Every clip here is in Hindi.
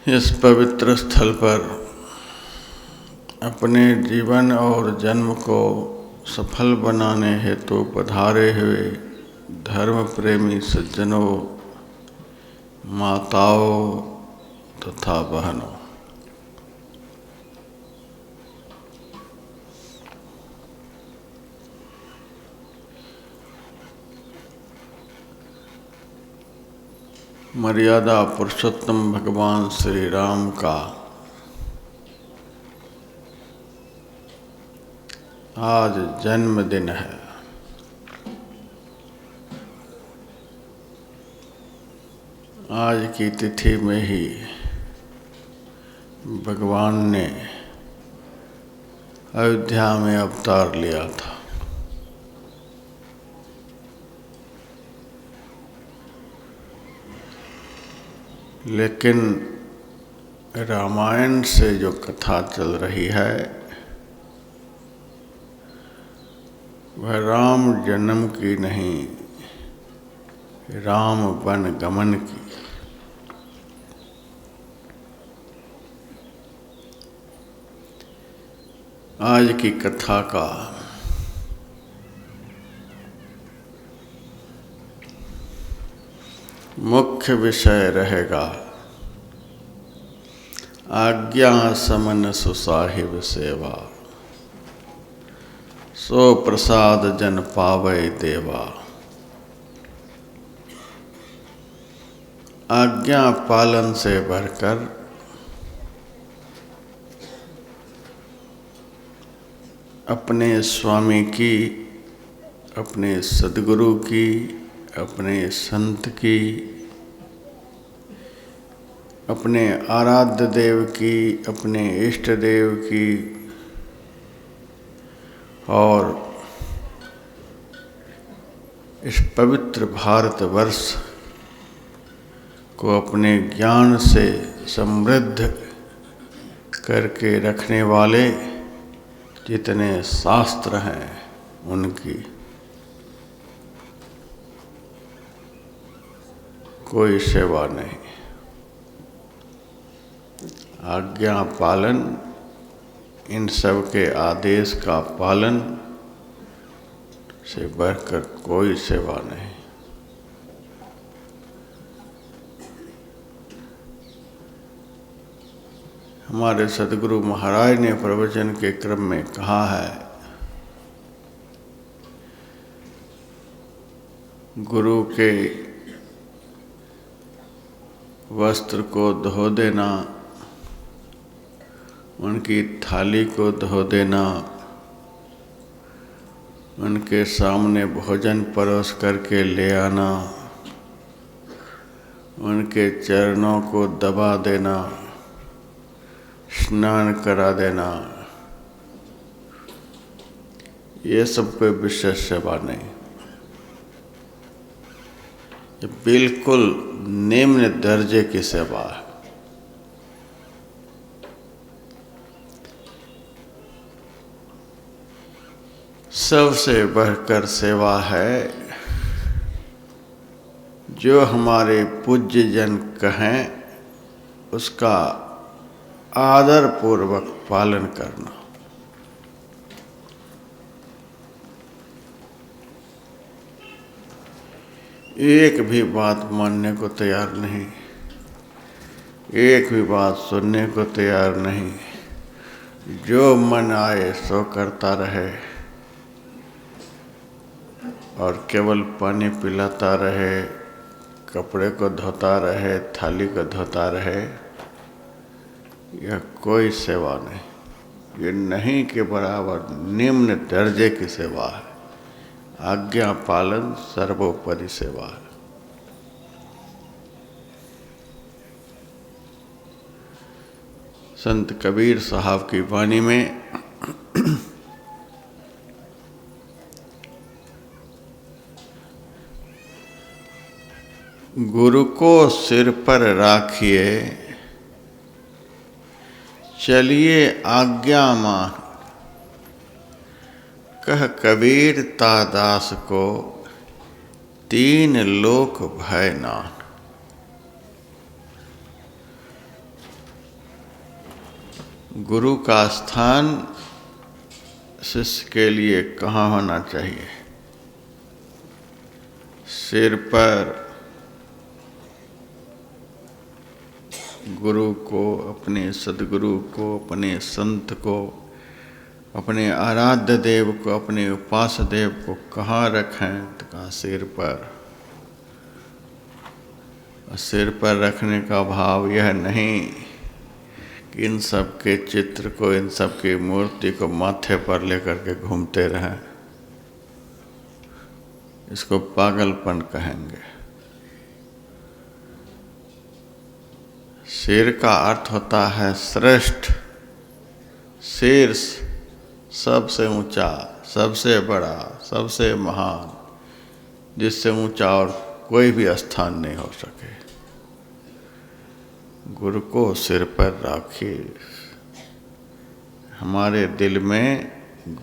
इस पवित्र स्थल पर अपने जीवन और जन्म को सफल बनाने हेतु पधारे हुए धर्म प्रेमी सज्जनों, माताओं तथा बहनों, मर्यादा पुरुषोत्तम भगवान श्री राम का आज जन्मदिन है। आज की तिथि में ही भगवान ने अयोध्या में अवतार लिया था। लेकिन रामायण से जो कथा चल रही है वह राम जन्म की नहीं, राम वन गमन की। आज की कथा का मुख्य विषय रहेगा आज्ञा समन सुसाहिब सेवा, सो प्रसाद जन पावै देवा। आज्ञा पालन से बढ़कर अपने स्वामी की, अपने सद्गुरु की, अपने संत की, अपने आराध्य देव की, अपने इष्ट देव की और इस पवित्र भारतवर्ष को अपने ज्ञान से समृद्ध करके रखने वाले जितने शास्त्र हैं उनकी कोई सेवा नहीं। आज्ञा पालन, इन सब के आदेश का पालन से बढ़कर कोई सेवा नहीं। हमारे सद्गुरु महाराज ने प्रवचन के क्रम में कहा है, गुरु के वस्त्र को धो देना, उनकी थाली को धो देना, उनके सामने भोजन परोस करके ले आना, उनके चरणों को दबा देना, स्नान करा देना, ये सब कोई विशेष सेवा नहीं। ये बिल्कुल निम्न दर्जे की सेवा है। सबसे बढ़कर सेवा है जो हमारे पूज्य जन कहें उसका आदर पूर्वक पालन करना। एक भी बात मानने को तैयार नहीं, एक भी बात सुनने को तैयार नहीं, जो मन आए सो करता रहे और केवल पानी पिलाता रहे, कपड़े को धोता रहे, थाली को धोता रहे, यह कोई सेवा नहीं। ये नहीं के बराबर निम्न दर्जे की सेवा है। आज्ञा पालन सर्वोपरि सेवा है। संत कबीर साहब की वाणी में गुरु को सिर पर राखिए, चलिए आज्ञा मान, कह कबीर तादास को तीन लोक भय नान। गुरु का स्थान शिष्य के लिए कहाँ होना चाहिए? सिर पर गुरु को, अपने सद्गुरु को, अपने संत को, अपने आराध्य देव को, अपने उपास्य देव को कहाँ रखें? तो कहा सिर पर। सिर पर रखने का भाव यह नहीं कि इन सब के चित्र को, इन सब की मूर्ति को माथे पर लेकर के घूमते रहें। इसको पागलपन कहेंगे। सिर का अर्थ होता है श्रेष्ठ, शीर्ष, सबसे ऊंचा, सबसे बड़ा, सबसे महान, जिससे ऊंचा और कोई भी स्थान नहीं हो सके। गुरु को सिर पर राखिए। हमारे दिल में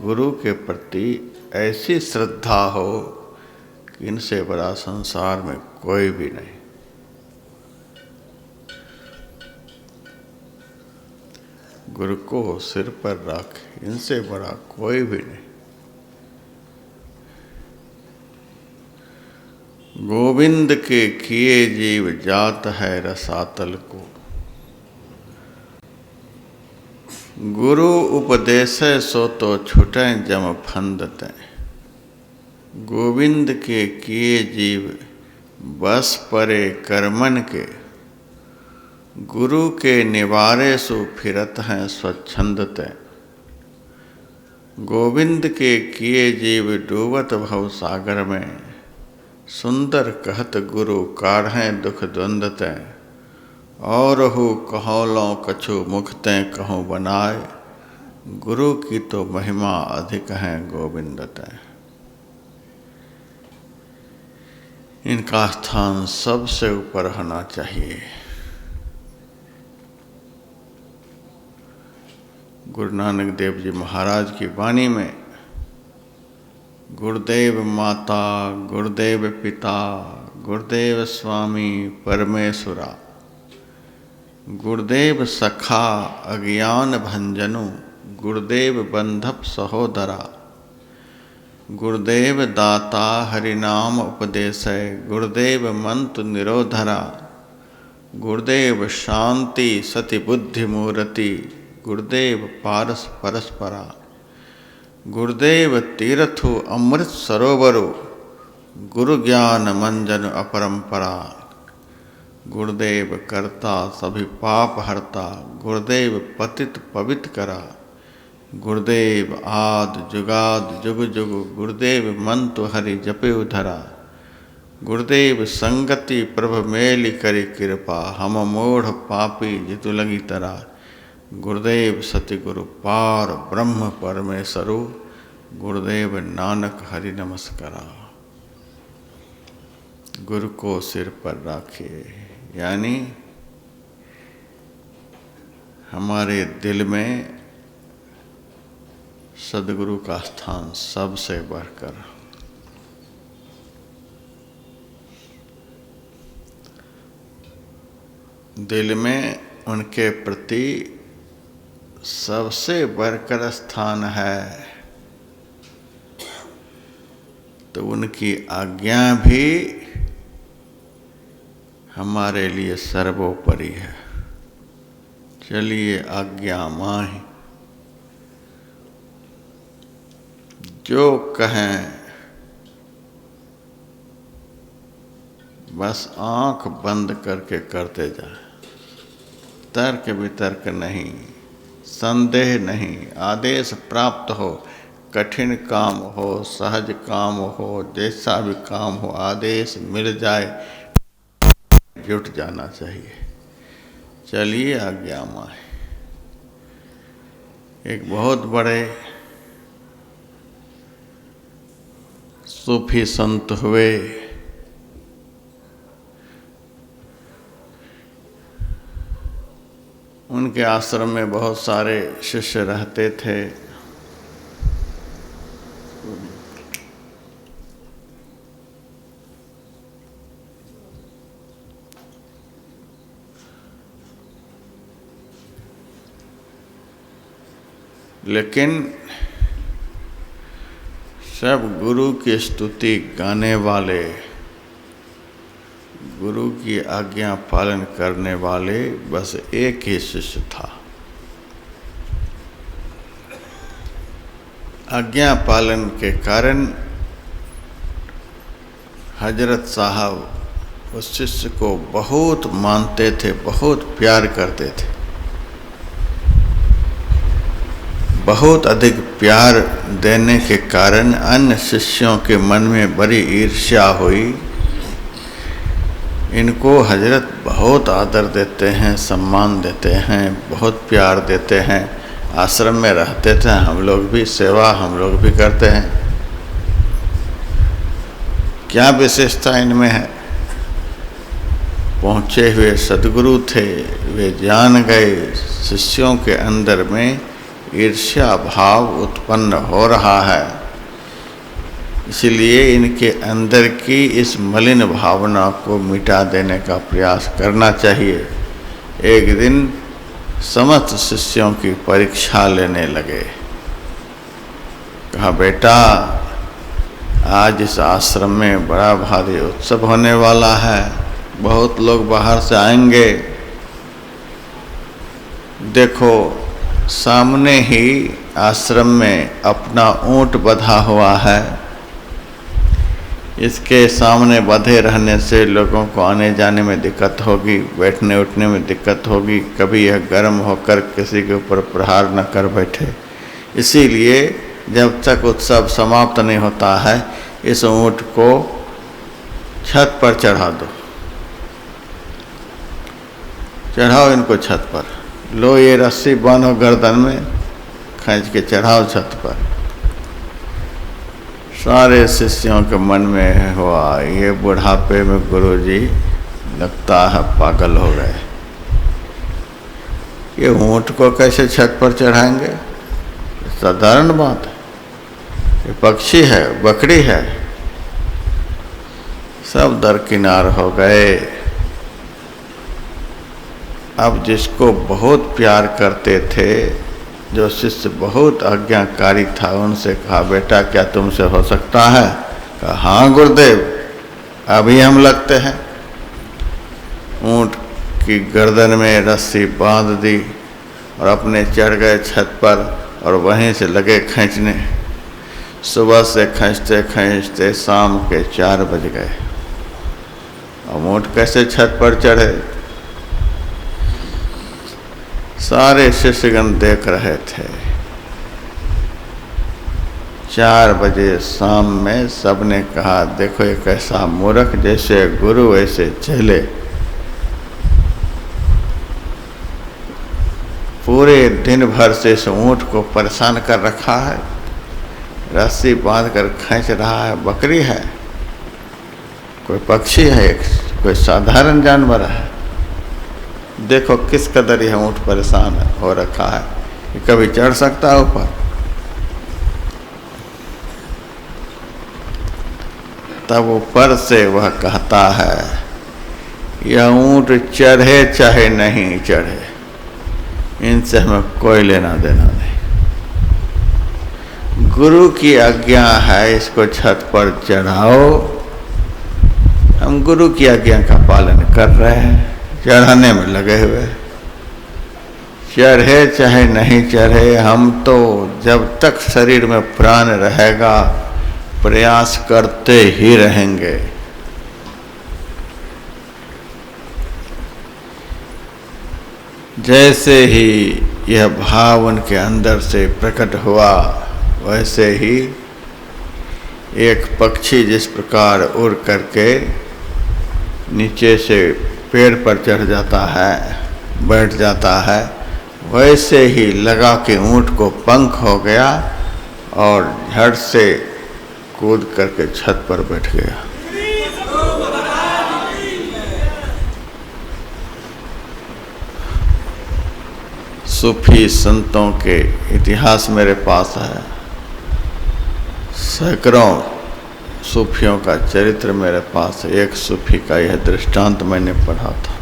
गुरु के प्रति ऐसी श्रद्धा हो कि इनसे बड़ा संसार में कोई भी नहीं। गुरु को सिर पर रखे, इनसे बड़ा कोई भी नहीं। गोविंद के किए जीव जात है रसातल को, गुरु उपदेश सो तो छुटे जम फंदते। गोविंद के किए जीव बस परे कर्मन के, गुरु के निवारे सु फिरत हैं स्वच्छंदते। गोविंद के किए जीव डूबत भव सागर में, सुंदर कहत गुरु काढ़ें दुख द्वंदते। और हु कहोलों कछु मुखते कहूँ बनाए, गुरु की तो महिमा अधिक है गोविंदते। इनका स्थान सबसे ऊपर होना चाहिए। गुरु नानक देव जी महाराज की वाणी में गुरुदेव माता, गुरुदेव पिता, गुरुदेव स्वामी परमेश्वरा, गुरुदेव सखा अज्ञान भंजनु, गुरुदेव बंधप सहोदरा, गुरुदेव दाता हरिनाम उपदेशय, गुरुदेव मंत्र निरोधरा, गुरुदेव शांति सति बुद्धि मूर्ति, गुरुदेव पारस परस्परा, गुरुदेव तीर्थु अमृत सरोवरो, गुरु ज्ञान मंजन अपरंपरा, गुरुदेव करता सभी पाप हरता, गुरुदेव पतित पवित्र करा, गुरुदेव आद जुगाद जुग जुग, गुरुदेव मंत्र हरि जपे उधरा, गुरुदेव संगति प्रभ मेलि करि कृपा, हम मोढ़ पापी जितु लगी तरा, गुरुदेव सति गुरु पार ब्रह्म परमेश्वरु, गुरुदेव नानक हरि नमस्कारा। गुरु को सिर पर रखिए, यानी हमारे दिल में सद्गुरु का स्थान सबसे बढ़कर। दिल में उनके प्रति सबसे बढ़कर स्थान है, तो उनकी आज्ञा भी हमारे लिए सर्वोपरि है। चलिए आज्ञा माही, जो कहें बस आंख बंद करके करते जाए, तर्क वितर्क नहीं, संदेह नहीं। आदेश प्राप्त हो, कठिन काम हो, सहज काम हो, जैसा भी काम हो, आदेश मिल जाए, जुट जाना चाहिए। चलिए आज्ञा माही। एक बहुत बड़े सूफी संत हुए, उनके आश्रम में बहुत सारे शिष्य रहते थे। लेकिन सब गुरु की स्तुति गाने वाले, गुरु की आज्ञा पालन करने वाले बस एक ही शिष्य था। आज्ञा पालन के कारण हजरत साहब उस शिष्य को बहुत मानते थे, बहुत प्यार करते थे। बहुत अधिक प्यार देने के कारण अन्य शिष्यों के मन में बड़ी ईर्ष्या हुई। इनको हजरत बहुत आदर देते हैं, सम्मान देते हैं, बहुत प्यार देते हैं। आश्रम में रहते थे, हम लोग भी सेवा हम लोग भी करते हैं, क्या विशेषता इनमें है? पहुँचे हुए सद्गुरु थे, वे जान गए शिष्यों के अंदर में ईर्ष्या भाव उत्पन्न हो रहा है, इसलिए इनके अंदर की इस मलिन भावना को मिटा देने का प्रयास करना चाहिए। एक दिन समस्त शिष्यों की परीक्षा लेने लगे। कहा, बेटा आज इस आश्रम में बड़ा भारी उत्सव होने वाला है, बहुत लोग बाहर से आएंगे। देखो सामने ही आश्रम में अपना ऊंट बंधा हुआ है, इसके सामने बंधे रहने से लोगों को आने जाने में दिक्कत होगी, बैठने उठने में दिक्कत होगी, कभी यह गर्म होकर किसी के ऊपर प्रहार न कर बैठे। इसीलिए जब तक उत्सव समाप्त नहीं होता है इस ऊंट को छत पर चढ़ा दो, चढ़ाओ इनको छत पर, लो ये रस्सी बांधो गर्दन में, खींच के चढ़ाओ छत पर। सारे शिष्यों के मन में हुआ, ये बुढ़ापे में गुरुजी लगता है पागल हो गए, ये ऊंट को कैसे छत पर चढ़ाएंगे? साधारण बात है, ये पक्षी है, बकरी है। सब दरकिनार हो गए। अब जिसको बहुत प्यार करते थे, जो शिष्य बहुत आज्ञाकारी था, उनसे कहा, बेटा क्या तुमसे हो सकता है? कहा, हाँ गुरुदेव, अभी हम लगते हैं। ऊंट की गर्दन में रस्सी बांध दी और अपने चढ़ गए छत पर और वहीं से लगे खींचने। सुबह से खींचते खींचते शाम के 4 बज गए। अब ऊंट कैसे छत पर चढ़े? सारे शिष्यगण देख रहे थे। 4 बजे शाम में सबने कहा, देखो एक ऐसा मूर्ख, जैसे गुरु वैसे चेले। पूरे दिन भर से इस ऊंट को परेशान कर रखा है, रस्सी बांधकर खींच रहा है। बकरी है, कोई पक्षी है, कोई साधारण जानवर है। देखो किस कदर यह ऊंट परेशान हो रखा है, ये कभी चढ़ सकता है ऊपर? तब ऊपर से वह कहता है, यह ऊंट चढ़े चाहे नहीं चढ़े, इनसे हमें कोई लेना देना नहीं। गुरु की आज्ञा है, इसको छत पर चढ़ाओ। हम गुरु की आज्ञा का पालन कर रहे हैं, चढ़ाने में लगे हुए। चढ़े चाहे नहीं चढ़े, हम तो जब तक शरीर में प्राण रहेगा प्रयास करते ही रहेंगे। जैसे ही यह भाव उनके अंदर से प्रकट हुआ, वैसे ही एक पक्षी जिस प्रकार उड़ करके नीचे से पेड़ पर चढ़ जाता है, बैठ जाता है, वैसे ही लगा कि ऊंट को पंख हो गया और झट से कूद करके छत पर बैठ गया। सूफी संतों के इतिहास मेरे पास है, सैकड़ों सूफियों का चरित्र मेरे पास है। एक सूफी का यह दृष्टांत मैंने पढ़ा था।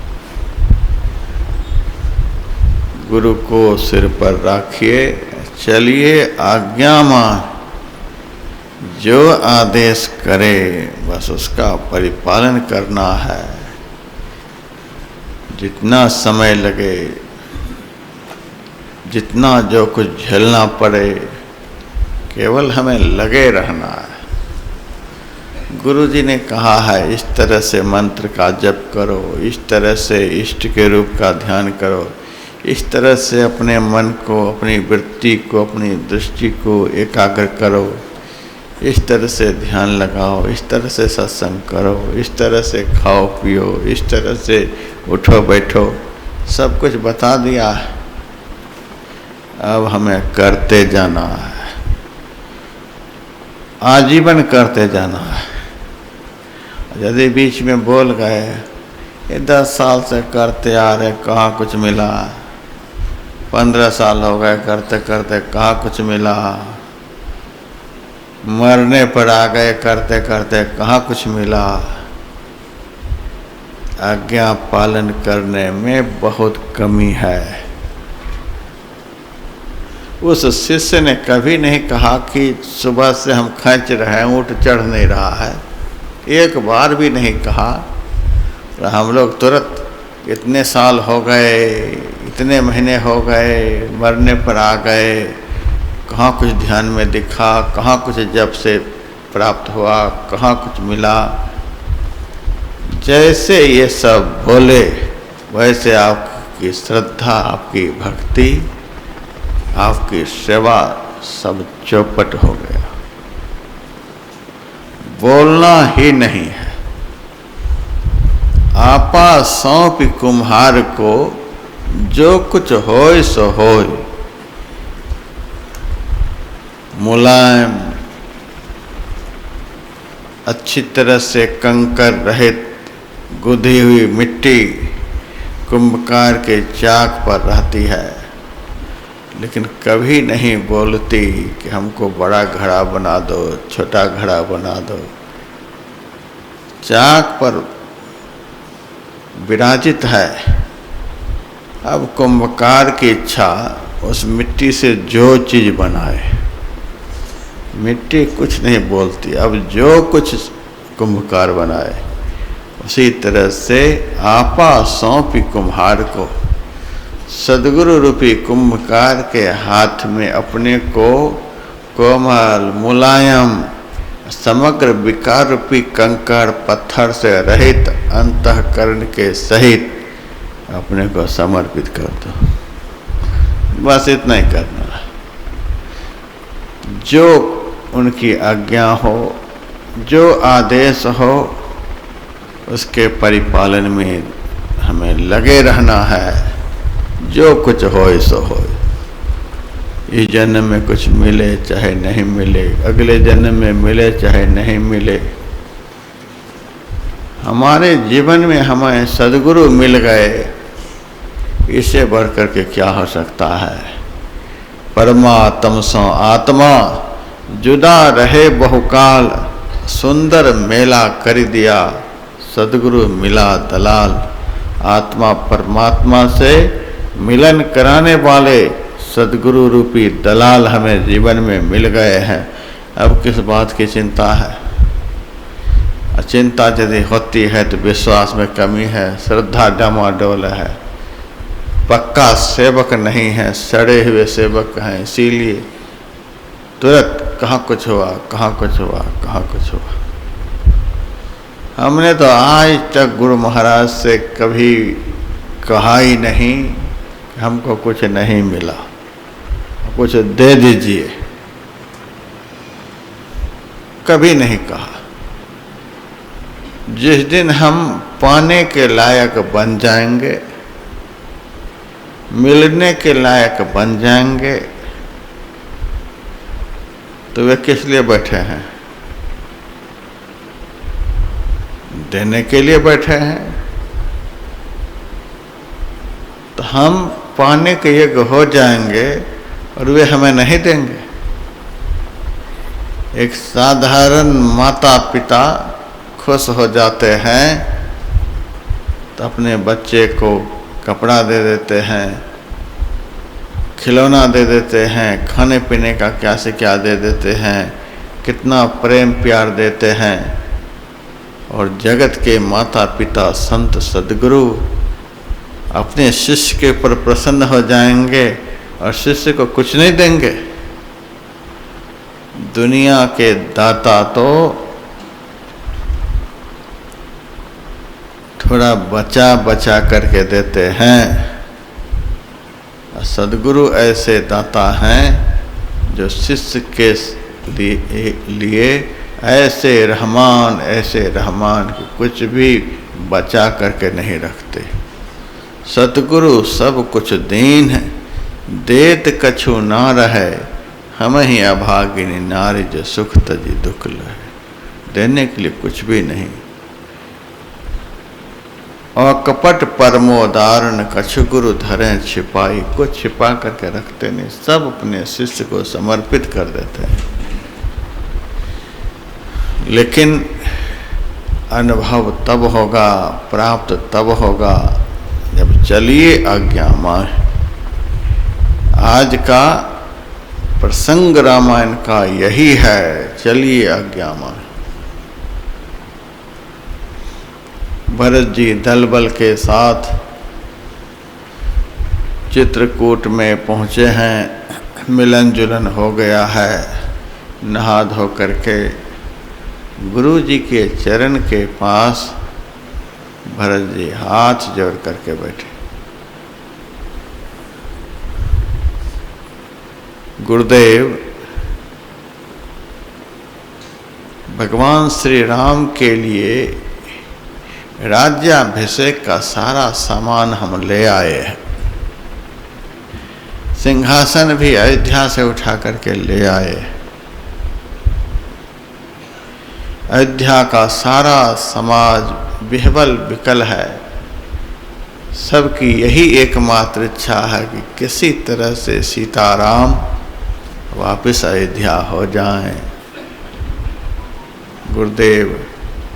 गुरु को सिर पर रखिए, चलिए आज्ञा मान, जो आदेश करे बस उसका परिपालन करना है। जितना समय लगे, जितना जो कुछ झेलना पड़े, केवल हमें लगे रहना है। गुरु जी ने कहा है इस तरह से मंत्र का जप करो, इस तरह से इष्ट के रूप का ध्यान करो, इस तरह से अपने मन को, अपनी वृत्ति को, अपनी दृष्टि को एकाग्र करो, इस तरह से ध्यान लगाओ, इस तरह से सत्संग करो, इस तरह से खाओ पियो, इस तरह से उठो बैठो, सब कुछ बता दिया है। अब हमें करते जाना है, आजीवन करते जाना है। यदि बीच में बोल गए ये 10 साल से करते आ रहे कहाँ कुछ मिला, 15 साल हो गए करते करते कहाँ कुछ मिला, मरने पर आ गए करते करते कहाँ कुछ मिला, आज्ञा पालन करने में बहुत कमी है। उस शिष्य ने कभी नहीं कहा कि सुबह से हम खींच रहे हैं, ऊँट चढ़ नहीं रहा है, एक बार भी नहीं कहा। हम लोग तुरंत इतने साल हो गए, इतने महीने हो गए, मरने पर आ गए, कहाँ कुछ ध्यान में दिखा, कहाँ कुछ जब से प्राप्त हुआ, कहाँ कुछ मिला। जैसे ये सब बोले वैसे आपकी श्रद्धा, आपकी भक्ति, आपकी सेवा सब चौपट हो गया। बोलना ही नहीं है। आपा सौंप कुम्हार को, जो कुछ होय सो होय। मुलायम, अच्छी तरह से कंकर रहित गुधी हुई मिट्टी कुंभकार के चाक पर रहती है, लेकिन कभी नहीं बोलती कि हमको बड़ा घड़ा बना दो, छोटा घड़ा बना दो। चाक पर विराजित है। अब कुंभकार की इच्छा उस मिट्टी से जो चीज बनाए, मिट्टी कुछ नहीं बोलती। अब जो कुछ कुंभकार बनाए, उसी तरह से आपा सौंपी कुम्हार को, सदगुरु रूपी कुंभकार के हाथ में अपने को कोमल, मुलायम, समग्र विकार रूपी कंकड़ पत्थर से रहित अंतःकरण के सहित अपने को समर्पित कर दो। बस इतना ही करना है। जो उनकी आज्ञा हो, जो आदेश हो, उसके परिपालन में हमें लगे रहना है। जो कुछ होए सो होए। इस जन्म में कुछ मिले चाहे नहीं मिले, अगले जन्म में मिले चाहे नहीं मिले, हमारे जीवन में हमें सद्गुरु मिल गए, इससे बढ़कर के क्या हो सकता है। परमात्म सो आत्मा जुदा रहे बहुकाल, सुंदर मेला कर दिया सद्गुरु मिला दलाल। आत्मा परमात्मा से मिलन कराने वाले सद्गुरु रूपी दलाल हमें जीवन में मिल गए हैं। अब किस बात की चिंता है। चिंता यदि होती है तो विश्वास में कमी है, श्रद्धा डामाडोल है, पक्का सेवक नहीं है, सड़े हुए सेवक हैं। इसीलिए तुरंत कहाँ कुछ हुआ, कहाँ कुछ हुआ, कहाँ कुछ हुआ। हमने तो आज तक गुरु महाराज से कभी कहा ही नहीं हमको कुछ नहीं मिला, कुछ दे दीजिए, कभी नहीं कहा। जिस दिन हम पाने के लायक बन जाएंगे, मिलने के लायक बन जाएंगे, तो वे किस लिए बैठे हैं? देने के लिए बैठे हैं। तो हम पाने के योग्य हो जाएंगे और वे हमें नहीं देंगे। एक साधारण माता पिता खुश हो जाते हैं तो अपने बच्चे को कपड़ा दे देते हैं, खिलौना दे देते हैं, खाने पीने का क्या से क्या दे देते हैं, कितना प्रेम प्यार देते हैं। और जगत के माता पिता संत सद्गुरु अपने शिष्य के ऊपर प्रसन्न हो जाएंगे और शिष्य को कुछ नहीं देंगे। दुनिया के दाता तो थोड़ा बचा बचा करके देते हैं। सद्गुरु ऐसे दाता हैं जो शिष्य के लिए ऐसे रहमान कि कुछ भी बचा करके नहीं रखते। सतगुरु सब कुछ दीन है, देत कछु ना रहे, हम ही अभागिनी नारी जो सुख तजी दुख लहे। देने के लिए कुछ भी नहीं। और कपट परमोदारण कछु गुरु धरें छिपाई, कुछ छिपा करके रखते नहीं, सब अपने शिष्य को समर्पित कर देते हैं। लेकिन अनुभव तब होगा, प्राप्त तब होगा जब चलिए आज्ञा मान। आज का प्रसंग रामायण का यही है, चलिए आज्ञा मान। भरत जी दल बल के साथ चित्रकूट में पहुँचे हैं। मिलन जुलन हो गया है। नहा धो करके गुरु जी के चरण के पास भरत जी हाथ जोड़ करके बैठे। गुरुदेव भगवान श्री राम के लिए राज्याभिषेक का सारा सामान हम ले आए हैं। सिंहासन भी अयोध्या से उठा करके ले आए। अयोध्या का सारा समाज विह्वल विकल है। सबकी यही एकमात्र इच्छा है कि किसी तरह से सीताराम वापस अयोध्या हो जाएं। गुरुदेव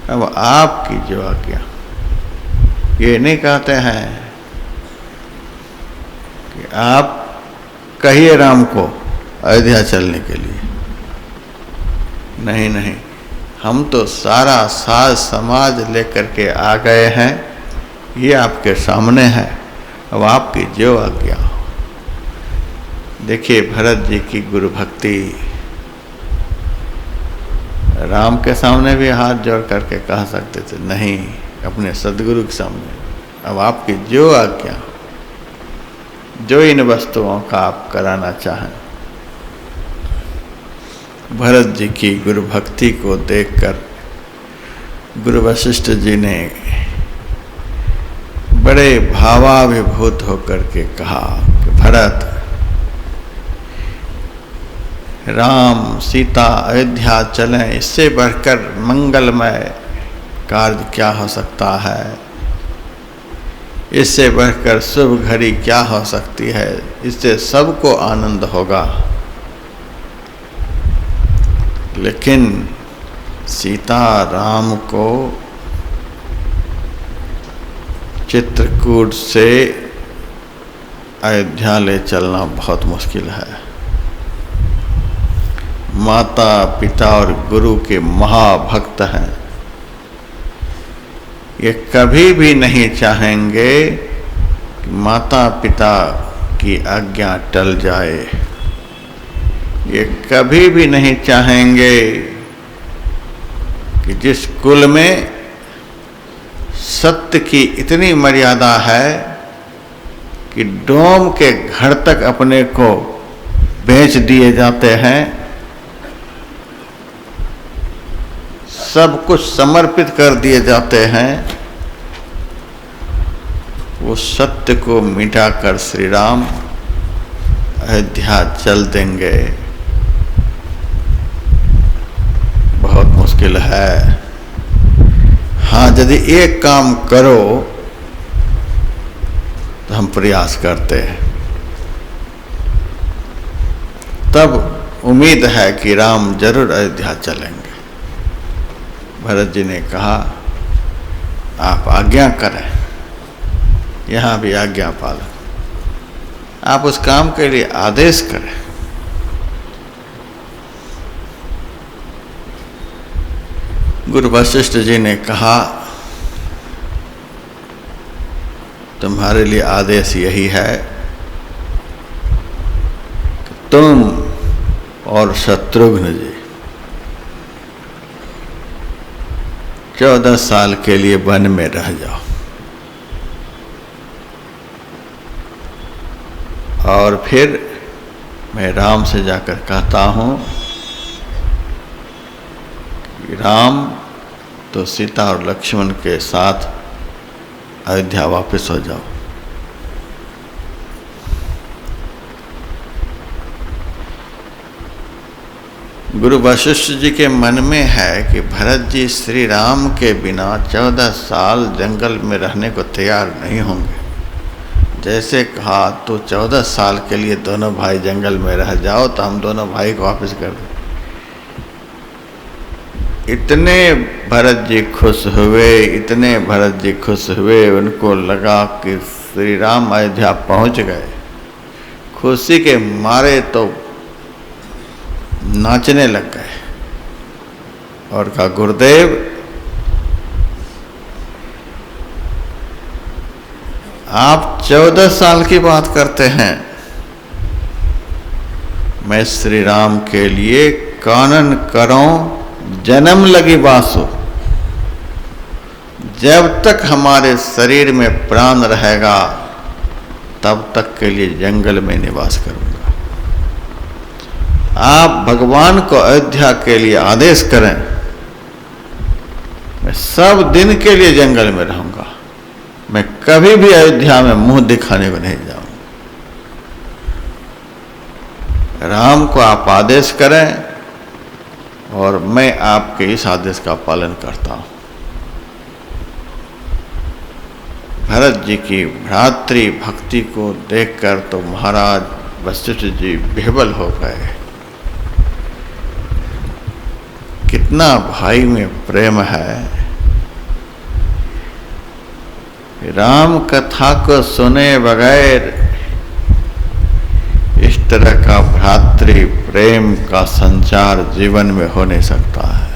अब आपकी जो आज्ञा। ये नहीं कहते हैं कि आप कहिए राम को अयोध्या चलने के लिए। नहीं नहीं, हम तो सारा साज समाज लेकर के आ गए हैं। ये आपके सामने है, अब आपकी जो आज्ञा हो। देखिए भरत जी की गुरु भक्ति। राम के सामने भी हाथ जोड़ करके कह सकते थे, नहीं, अपने सद्गुरु के सामने अब आपकी जो आज्ञा, जो इन वस्तुओं का आप कराना चाहें। भरत जी की गुरु भक्ति को देखकर गुरु वशिष्ठ जी ने बड़े भावाभिभूत होकर के कहा कि भरत, राम सीता अयोध्या चलें, इससे बढ़कर मंगलमय कार्य क्या हो सकता है, इससे बढ़कर शुभ घड़ी क्या हो सकती है, इससे सबको आनंद होगा। लेकिन सीता राम को चित्रकूट से अयोध्या ले चलना बहुत मुश्किल है। माता पिता और गुरु के महाभक्त हैं। ये कभी भी नहीं चाहेंगे कि माता पिता की आज्ञा टल जाए। ये कभी भी नहीं चाहेंगे कि जिस कुल में सत्य की इतनी मर्यादा है कि डोम के घर तक अपने को बेच दिए जाते हैं, सब कुछ समर्पित कर दिए जाते हैं, वो सत्य को मिटाकर श्री राम अयोध्या चल देंगे। बहुत मुश्किल है। हाँ, यदि एक काम करो तो हम प्रयास करते हैं, तब उम्मीद है कि राम जरूर अयोध्या चलेंगे। भरत जी ने कहा, आप आज्ञा करें। यहाँ भी आज्ञा पालन। आप उस काम के लिए आदेश करें। गुरु वशिष्ठ जी ने कहा, तुम्हारे लिए आदेश यही है कि तुम और शत्रुघ्न जी 14 साल के लिए वन में रह जाओ, और फिर मैं राम से जाकर कहता हूं कि राम तो सीता और लक्ष्मण के साथ अयोध्या वापस हो जाओ। गुरु वशिष्ठ जी के मन में है कि भरत जी श्री राम के बिना 14 साल जंगल में रहने को तैयार नहीं होंगे। जैसे कहा तो 14 साल के लिए दोनों भाई जंगल में रह जाओ तो हम दोनों भाई को वापस कर दें। इतने भरत जी खुश हुए, इतने भरत जी खुश हुए, उनको लगा कि श्री राम अयोध्या पहुंच गए। खुशी के मारे तो नाचने लग गए और कहा, गुरुदेव आप 14 साल की बात करते हैं, मैं श्री राम के लिए कानन करूं जन्म लगी बासु। जब तक हमारे शरीर में प्राण रहेगा तब तक के लिए जंगल में निवास करूंगा। आप भगवान को अयोध्या के लिए आदेश करें, मैं सब दिन के लिए जंगल में रहूंगा, मैं कभी भी अयोध्या में मुंह दिखाने को नहीं जाऊंगा। राम को आप आदेश करें और मैं आपके इस आदेश का पालन करता हूं। भरत जी की भ्रातृ भक्ति को देखकर तो महाराज वशिष्ठ जी बेबल हो गए। कितना भाई में प्रेम है। राम कथा को सुने बगैर इस तरह का भ्रातृ प्रेम का संचार जीवन में हो नहीं सकता है।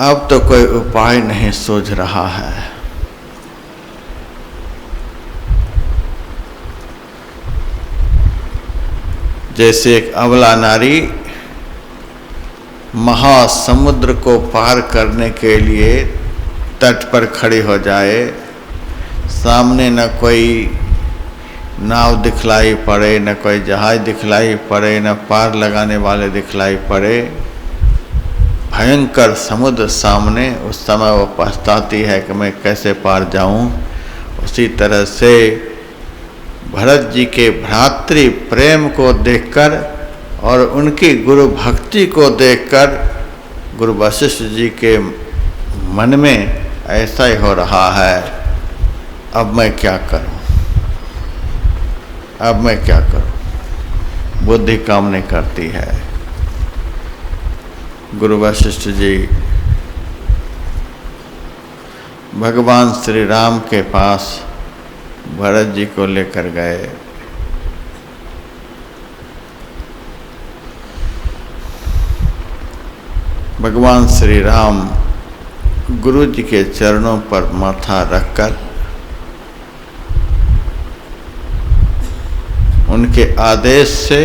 अब तो कोई उपाय नहीं सूझ रहा है। जैसे एक अबला नारी महासमुद्र को पार करने के लिए तट पर खड़ी हो जाए, सामने न कोई नाव दिखलाई पड़े, न कोई जहाज दिखलाई पड़े, न पार लगाने वाले दिखलाई पड़े, भयंकर समुद्र सामने, उस समय वो पछताती है कि मैं कैसे पार जाऊं। उसी तरह से भरत जी के भ्रातृ प्रेम को देखकर और उनकी गुरु भक्ति को देखकर गुरु वशिष्ठ जी के मन में ऐसा ही हो रहा है, अब मैं क्या करूं, अब मैं क्या करूं। बुद्धि काम नहीं करती है। गुरु वशिष्ठ जी भगवान श्री राम के पास भरत जी को लेकर गए। भगवान श्री राम गुरु जी के चरणों पर माथा रखकर उनके आदेश से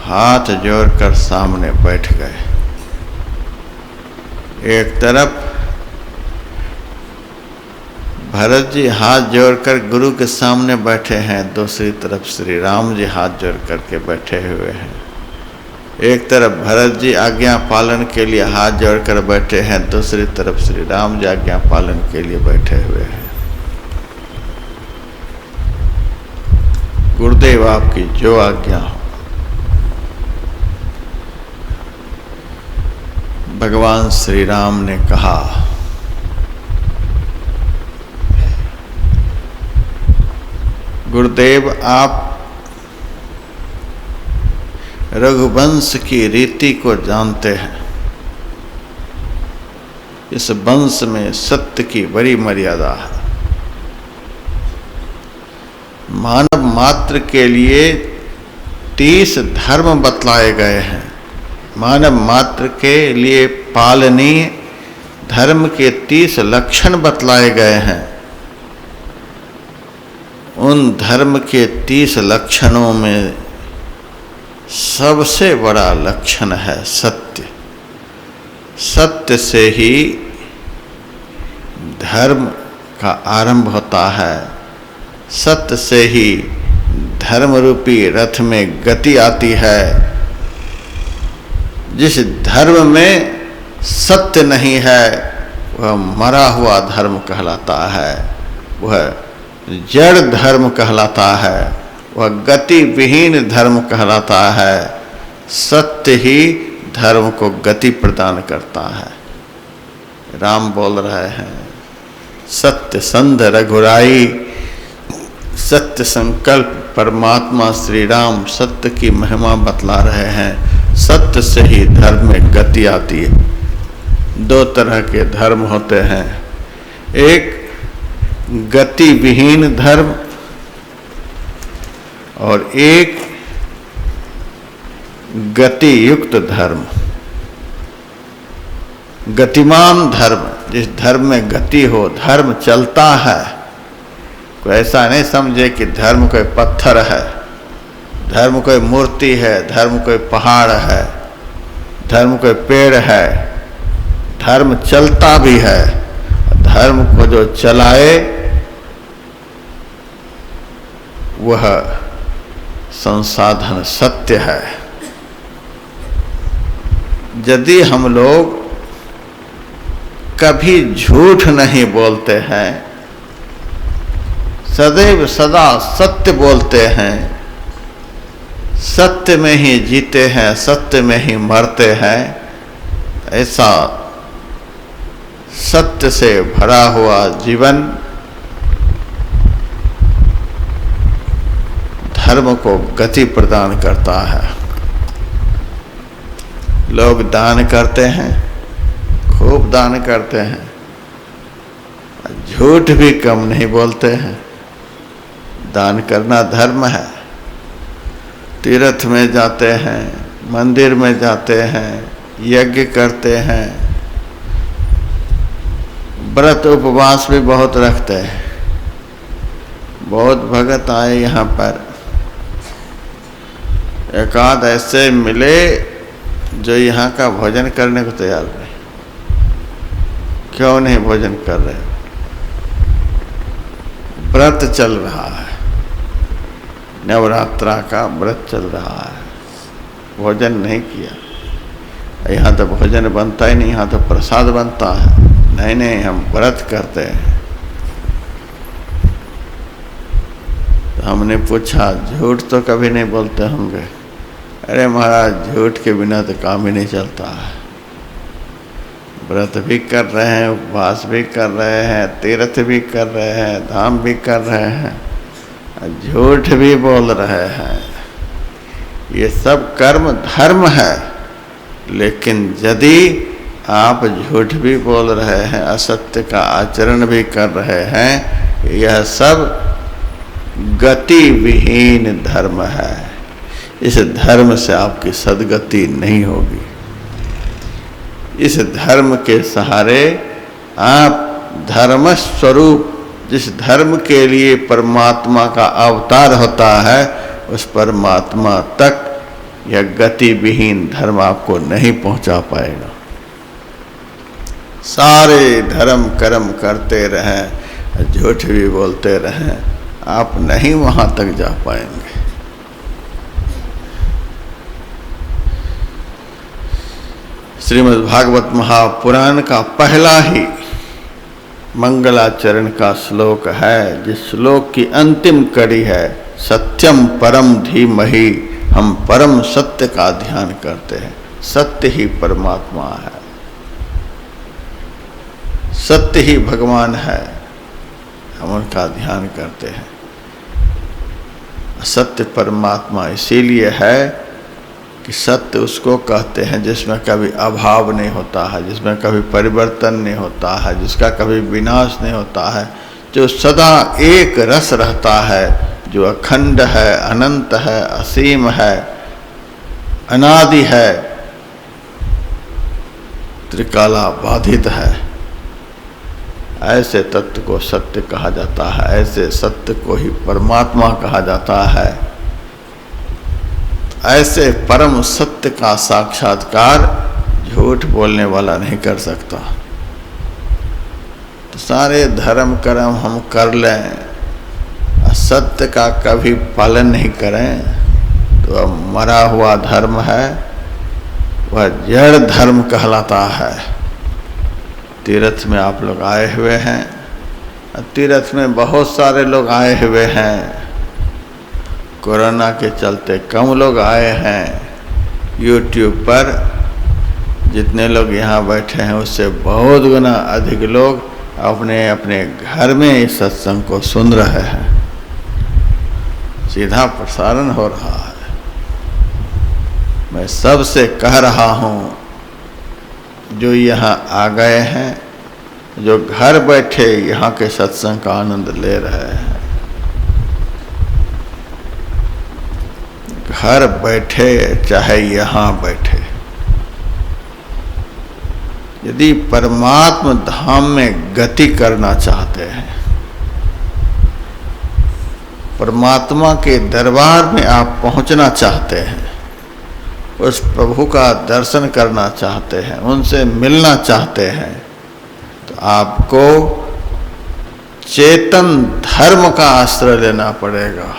हाथ जोड़कर सामने बैठ गए। एक तरफ भरत जी हाथ जोड़कर गुरु के सामने बैठे हैं, दूसरी तरफ श्री राम जी हाथ जोड़ करके बैठे हुए हैं। एक तरफ भरत जी आज्ञा पालन के लिए हाथ जोड़कर बैठे हैं, दूसरी तरफ श्री राम जी आज्ञा पालन के लिए बैठे हुए हैं। गुरुदेव आपकी जो आज्ञा हो। भगवान श्री राम ने कहा, गुरुदेव आप रघुवंश की रीति को जानते हैं। इस वंश में सत्य की बड़ी मर्यादा है। मानव मात्र के लिए 30 धर्म बतलाए गए हैं। मानव मात्र के लिए पालनीय धर्म के 30 लक्षण बतलाए गए हैं। उन धर्म के 30 लक्षणों में सबसे बड़ा लक्षण है सत्य। सत्य से ही धर्म का आरंभ होता है। सत्य से ही धर्म रूपी रथ में गति आती है। जिस धर्म में सत्य नहीं है वह मरा हुआ धर्म कहलाता है, वह जड़ धर्म कहलाता है, वह गति विहीन धर्म कहलाता है। सत्य ही धर्म को गति प्रदान करता है। राम बोल रहे हैं, सत्य संध रघुराई, सत्य संकल्प परमात्मा श्री राम सत्य की महिमा बतला रहे हैं। सत्य से ही धर्म में गति आती है। 2 तरह के धर्म होते हैं, एक गति विहीन धर्म और एक गति युक्त धर्म। गतिमान धर्म, जिस धर्म में गति हो, धर्म चलता है। कोई ऐसा नहीं समझे कि धर्म कोई पत्थर है, धर्म कोई मूर्ति है, धर्म कोई पहाड़ है, धर्म कोई पेड़ है। धर्म चलता भी है। धर्म को जो चलाए वह संसाधन सत्य है। यदि हम लोग कभी झूठ नहीं बोलते हैं, सदैव सदा सत्य बोलते हैं, सत्य में ही जीते हैं, सत्य में ही मरते हैं, ऐसा सत्य से भरा हुआ जीवन धर्म को गति प्रदान करता है। लोग दान करते हैं, खूब दान करते हैं, झूठ भी कम नहीं बोलते हैं। दान करना धर्म है। तीर्थ में जाते हैं, मंदिर में जाते हैं, यज्ञ करते हैं, व्रत उपवास भी बहुत रखते हैं। बहुत भगत आए यहाँ पर, एकाध ऐसे मिले जो यहाँ का भोजन करने को तैयार नहीं। क्यों नहीं भोजन कर रहे? व्रत चल रहा है, नवरात्रा का व्रत चल रहा है, भोजन नहीं किया। यहाँ तो भोजन बनता ही नहीं, यहाँ तो प्रसाद बनता है। नहीं नहीं, हम व्रत करते हैं। तो हमने पूछा, झूठ तो कभी नहीं बोलते होंगे? अरे महाराज, झूठ के बिना तो काम ही नहीं चलता है। व्रत भी कर रहे हैं, उपवास भी कर रहे हैं, तीर्थ भी कर रहे हैं, धाम भी कर रहे हैं, झूठ भी बोल रहे हैं। ये सब कर्म धर्म है। लेकिन यदि आप झूठ भी बोल रहे हैं, असत्य का आचरण भी कर रहे हैं, यह सब गति विहीन धर्म है। इस धर्म से आपकी सद्गति नहीं होगी। इस धर्म के सहारे आप धर्म स्वरूप, जिस धर्म के लिए परमात्मा का अवतार होता है, उस परमात्मा तक यह गति विहीन धर्म आपको नहीं पहुंचा पाएगा। सारे धर्म कर्म करते रहें, झूठ भी बोलते रहें, आप नहीं वहां तक जा पाएंगे। श्रीमद् भागवत महापुराण का पहला ही मंगलाचरण का श्लोक है, जिस श्लोक की अंतिम कड़ी है, सत्यम परम धीमहि। हम परम सत्य का ध्यान करते हैं। सत्य ही परमात्मा है, सत्य ही भगवान है, हम उनका ध्यान करते हैं। सत्य परमात्मा इसीलिए है कि सत्य उसको कहते हैं जिसमें कभी अभाव नहीं होता है, जिसमें कभी परिवर्तन नहीं होता है, जिसका कभी विनाश नहीं होता है, जो सदा एक रस रहता है, जो अखंड है, अनंत है, असीम है, अनादि है, त्रिकाला बाधित है। ऐसे तत्व को सत्य कहा जाता है, ऐसे सत्य को ही परमात्मा कहा जाता है। ऐसे परम सत्य का साक्षात्कार झूठ बोलने वाला नहीं कर सकता। तो सारे धर्म कर्म हम कर लें, सत्य का कभी पालन नहीं करें तो अब मरा हुआ धर्म है, वह जड़ धर्म कहलाता है। तीर्थ में आप लोग आए हुए हैं, तीर्थ में बहुत सारे लोग आए हुए हैं। कोरोना के चलते कम लोग आए हैं। YouTube पर जितने लोग यहाँ बैठे हैं उससे बहुत गुना अधिक लोग अपने अपने घर में इस सत्संग को सुन रहे हैं। सीधा प्रसारण हो रहा है। मैं सबसे कह रहा हूँ, जो यहाँ आ गए हैं, जो घर बैठे यहाँ के सत्संग का आनंद ले रहे हैं, घर बैठे चाहे यहाँ बैठे, यदि परमात्म धाम में गति करना चाहते हैं, परमात्मा के दरबार में आप पहुंचना चाहते हैं, उस प्रभु का दर्शन करना चाहते हैं, उनसे मिलना चाहते हैं, तो आपको चेतन धर्म का आश्रय लेना पड़ेगा,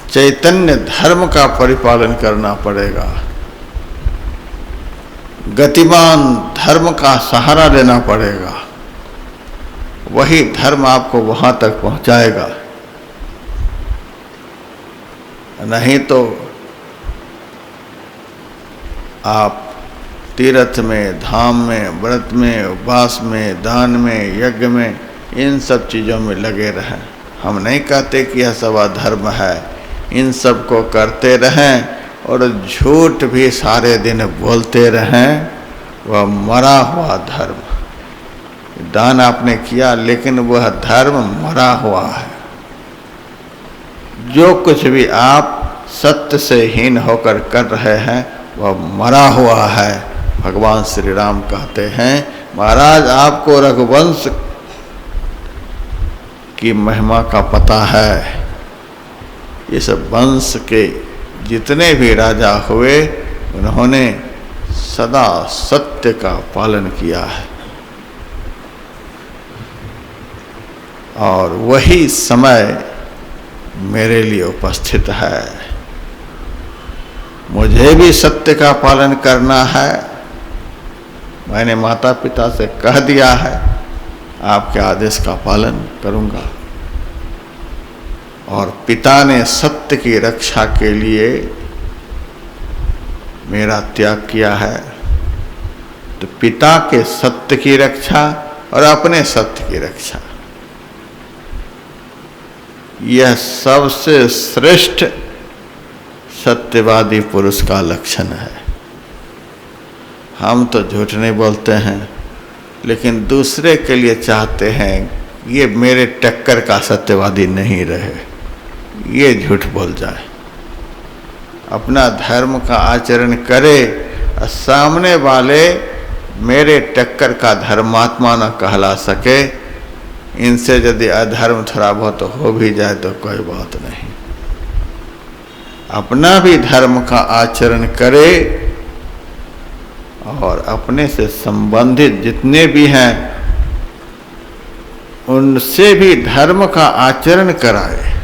चैतन्य धर्म का परिपालन करना पड़ेगा, गतिमान धर्म का सहारा लेना पड़ेगा। वही धर्म आपको वहां तक पहुंचाएगा। नहीं तो आप तीर्थ में, धाम में, व्रत में, उपवास में, दान में, यज्ञ में, इन सब चीज़ों में लगे रहें। हम नहीं कहते कि यह सब अधर्म है, इन सब को करते रहें और झूठ भी सारे दिन बोलते रहें, वह मरा हुआ धर्म। दान आपने किया लेकिन वह धर्म मरा हुआ है। जो कुछ भी आप सत्य से हीन होकर कर रहे हैं वह मरा हुआ है। भगवान श्री राम कहते हैं, महाराज आपको रघुवंश की महिमा का पता है। इस वंश के जितने भी राजा हुए उन्होंने सदा सत्य का पालन किया है, और वही समय मेरे लिए उपस्थित है। मुझे भी सत्य का पालन करना है। मैंने माता पिता से कह दिया है, आपके आदेश का पालन करूंगा। और पिता ने सत्य की रक्षा के लिए मेरा त्याग किया है, तो पिता के सत्य की रक्षा और अपने सत्य की रक्षा, यह सबसे श्रेष्ठ सत्यवादी पुरुष का लक्षण है। हम तो झूठ नहीं बोलते हैं, लेकिन दूसरे के लिए चाहते हैं ये मेरे टक्कर का सत्यवादी नहीं रहे, ये झूठ बोल जाए, अपना धर्म का आचरण करे और सामने वाले मेरे टक्कर का धर्मात्मा न कहला सके। इनसे यदि अधर्म थोड़ा बहुत हो भी जाए तो कोई बात नहीं, अपना भी धर्म का आचरण करे और अपने से संबंधित जितने भी हैं उनसे भी धर्म का आचरण कराए।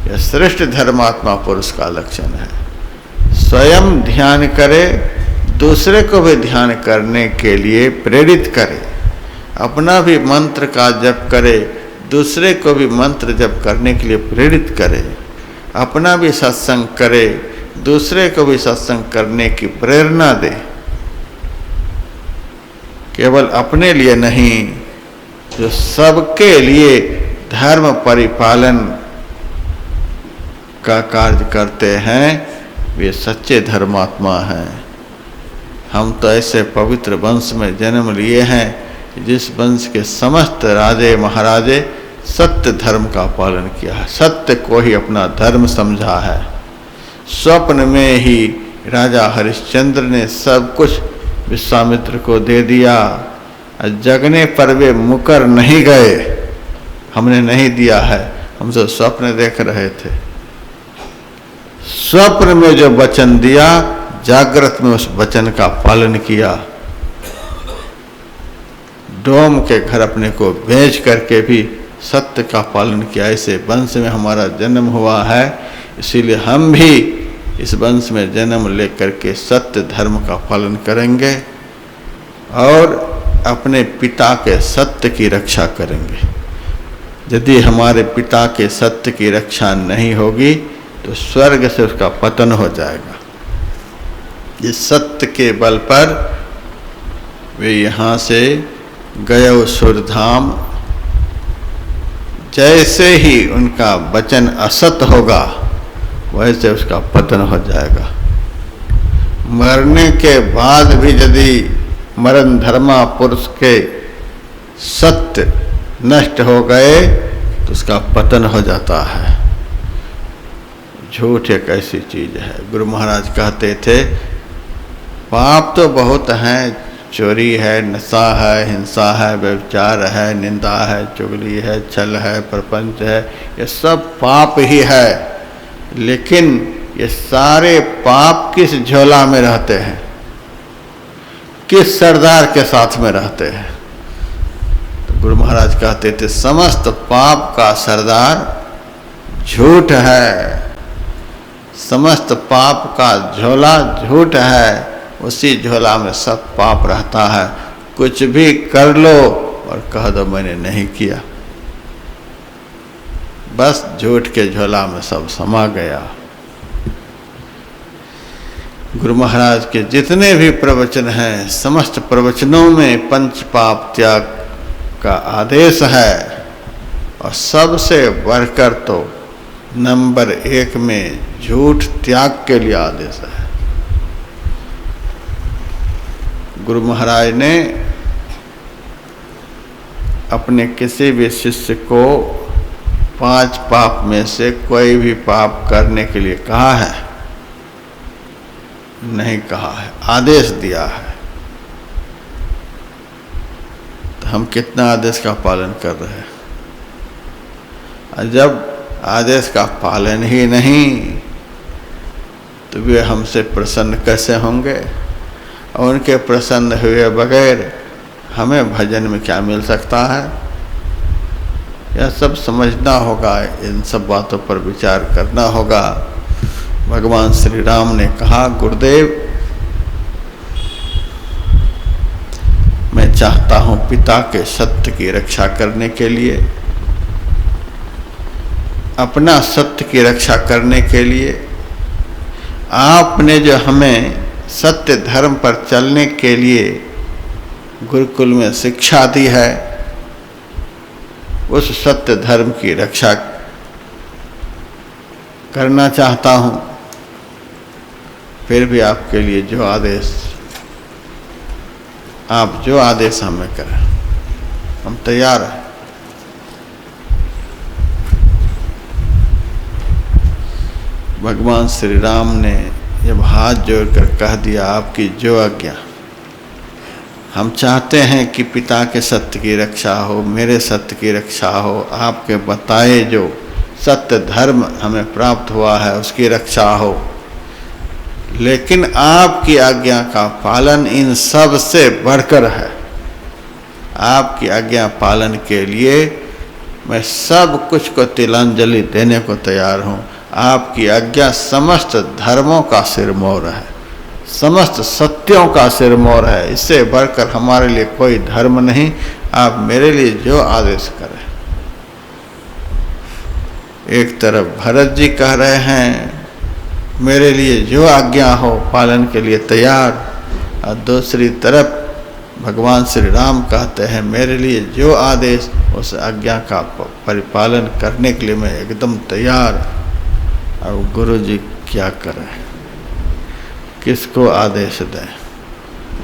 यह श्रेष्ठ धर्मात्मा पुरुष का लक्षण है। स्वयं ध्यान करे, दूसरे को भी ध्यान करने के लिए प्रेरित करे, अपना भी मंत्र का जप करे, दूसरे को भी मंत्र जप करने के लिए प्रेरित करे, अपना भी सत्संग करे, दूसरे को भी सत्संग करने की प्रेरणा दे। केवल अपने लिए नहीं, जो सबके लिए धर्म परिपालन का कार्य करते हैं वे सच्चे धर्मात्मा हैं। हम तो ऐसे पवित्र वंश में जन्म लिए हैं जिस वंश के समस्त राजे महाराजे सत्य धर्म का पालन किया है, सत्य को ही अपना धर्म समझा है। स्वप्न में ही राजा हरिश्चंद्र ने सब कुछ विश्वामित्र को दे दिया। जगने पर वे मुकर नहीं गए, हमने नहीं दिया है, हम तो स्वप्न देख रहे थे। स्वप्न में जो वचन दिया, जागृत में उस वचन का पालन किया। डोम के घर अपने को बेच करके भी सत्य का पालन किया। ऐसे वंश में हमारा जन्म हुआ है, इसीलिए हम भी इस वंश में जन्म लेकर के सत्य धर्म का पालन करेंगे और अपने पिता के सत्य की रक्षा करेंगे। यदि हमारे पिता के सत्य की रक्षा नहीं होगी तो स्वर्ग से उसका पतन हो जाएगा। इस सत्य के बल पर वे यहाँ से गए सुरधाम। जैसे ही उनका वचन असत होगा वैसे उसका पतन हो जाएगा। मरने के बाद भी यदि मरण धर्मा पुरुष के सत्य नष्ट हो गए तो उसका पतन हो जाता है। झूठ एक ऐसी चीज है। गुरु महाराज कहते थे पाप तो बहुत हैं, चोरी है, नशा है, हिंसा है, व्यभिचार है, निंदा है, चुगली है, छल है, प्रपंच है, ये सब पाप ही है। लेकिन ये सारे पाप किस झोला में रहते हैं, किस सरदार के साथ में रहते हैं? तो गुरु महाराज कहते थे समस्त पाप का सरदार झूठ है, समस्त पाप का झोला झूठ है, उसी झोला में सब पाप रहता है। कुछ भी कर लो और कह दो मैंने नहीं किया, बस झूठ के झोला में सब समा गया। गुरु महाराज के जितने भी प्रवचन हैं, समस्त प्रवचनों में पंच पाप त्याग का आदेश है और सबसे बढ़कर तो नंबर 1 में झूठ त्याग के लिए आदेश है। गुरु महाराज ने अपने किसी भी शिष्य को 5 पाप में से कोई भी पाप करने के लिए कहा है? नहीं कहा है, आदेश दिया है। तो हम कितना आदेश का पालन कर रहे हैं? और जब आदेश का पालन ही नहीं तो वे हमसे प्रसन्न कैसे होंगे? और उनके प्रसन्न हुए बगैर हमें भजन में क्या मिल सकता है? यह सब समझना होगा, इन सब बातों पर विचार करना होगा। भगवान श्री राम ने कहा गुरुदेव मैं चाहता हूं पिता के सत्य की रक्षा करने के लिए, अपना सत्य की रक्षा करने के लिए आपने जो हमें सत्य धर्म पर चलने के लिए गुरुकुल में शिक्षा दी है, उस सत्य धर्म की रक्षा करना चाहता हूं। फिर भी आपके लिए जो आदेश, आप जो आदेश हमें करें हम तैयार हैं। भगवान श्री राम ने जब हाथ जोड़कर कह दिया आपकी जो आज्ञा, हम चाहते हैं कि पिता के सत्य की रक्षा हो, मेरे सत्य की रक्षा हो, आपके बताए जो सत्य धर्म हमें प्राप्त हुआ है उसकी रक्षा हो, लेकिन आपकी आज्ञा का पालन इन सब से बढ़कर है। आपकी आज्ञा पालन के लिए मैं सब कुछ को तिलांजलि देने को तैयार हूँ। आपकी आज्ञा समस्त धर्मों का सिरमौर है, समस्त सत्यों का सिरमौर है। इससे बढ़कर हमारे लिए कोई धर्म नहीं। आप मेरे लिए जो आदेश करें। एक तरफ भरत जी कह रहे हैं मेरे लिए जो आज्ञा हो पालन के लिए तैयार, और दूसरी तरफ भगवान श्री राम कहते हैं मेरे लिए जो आदेश उस आज्ञा का परिपालन करने के लिए मैं एकदम तैयार। और गुरु जी क्या करें? किसको आदेश दें।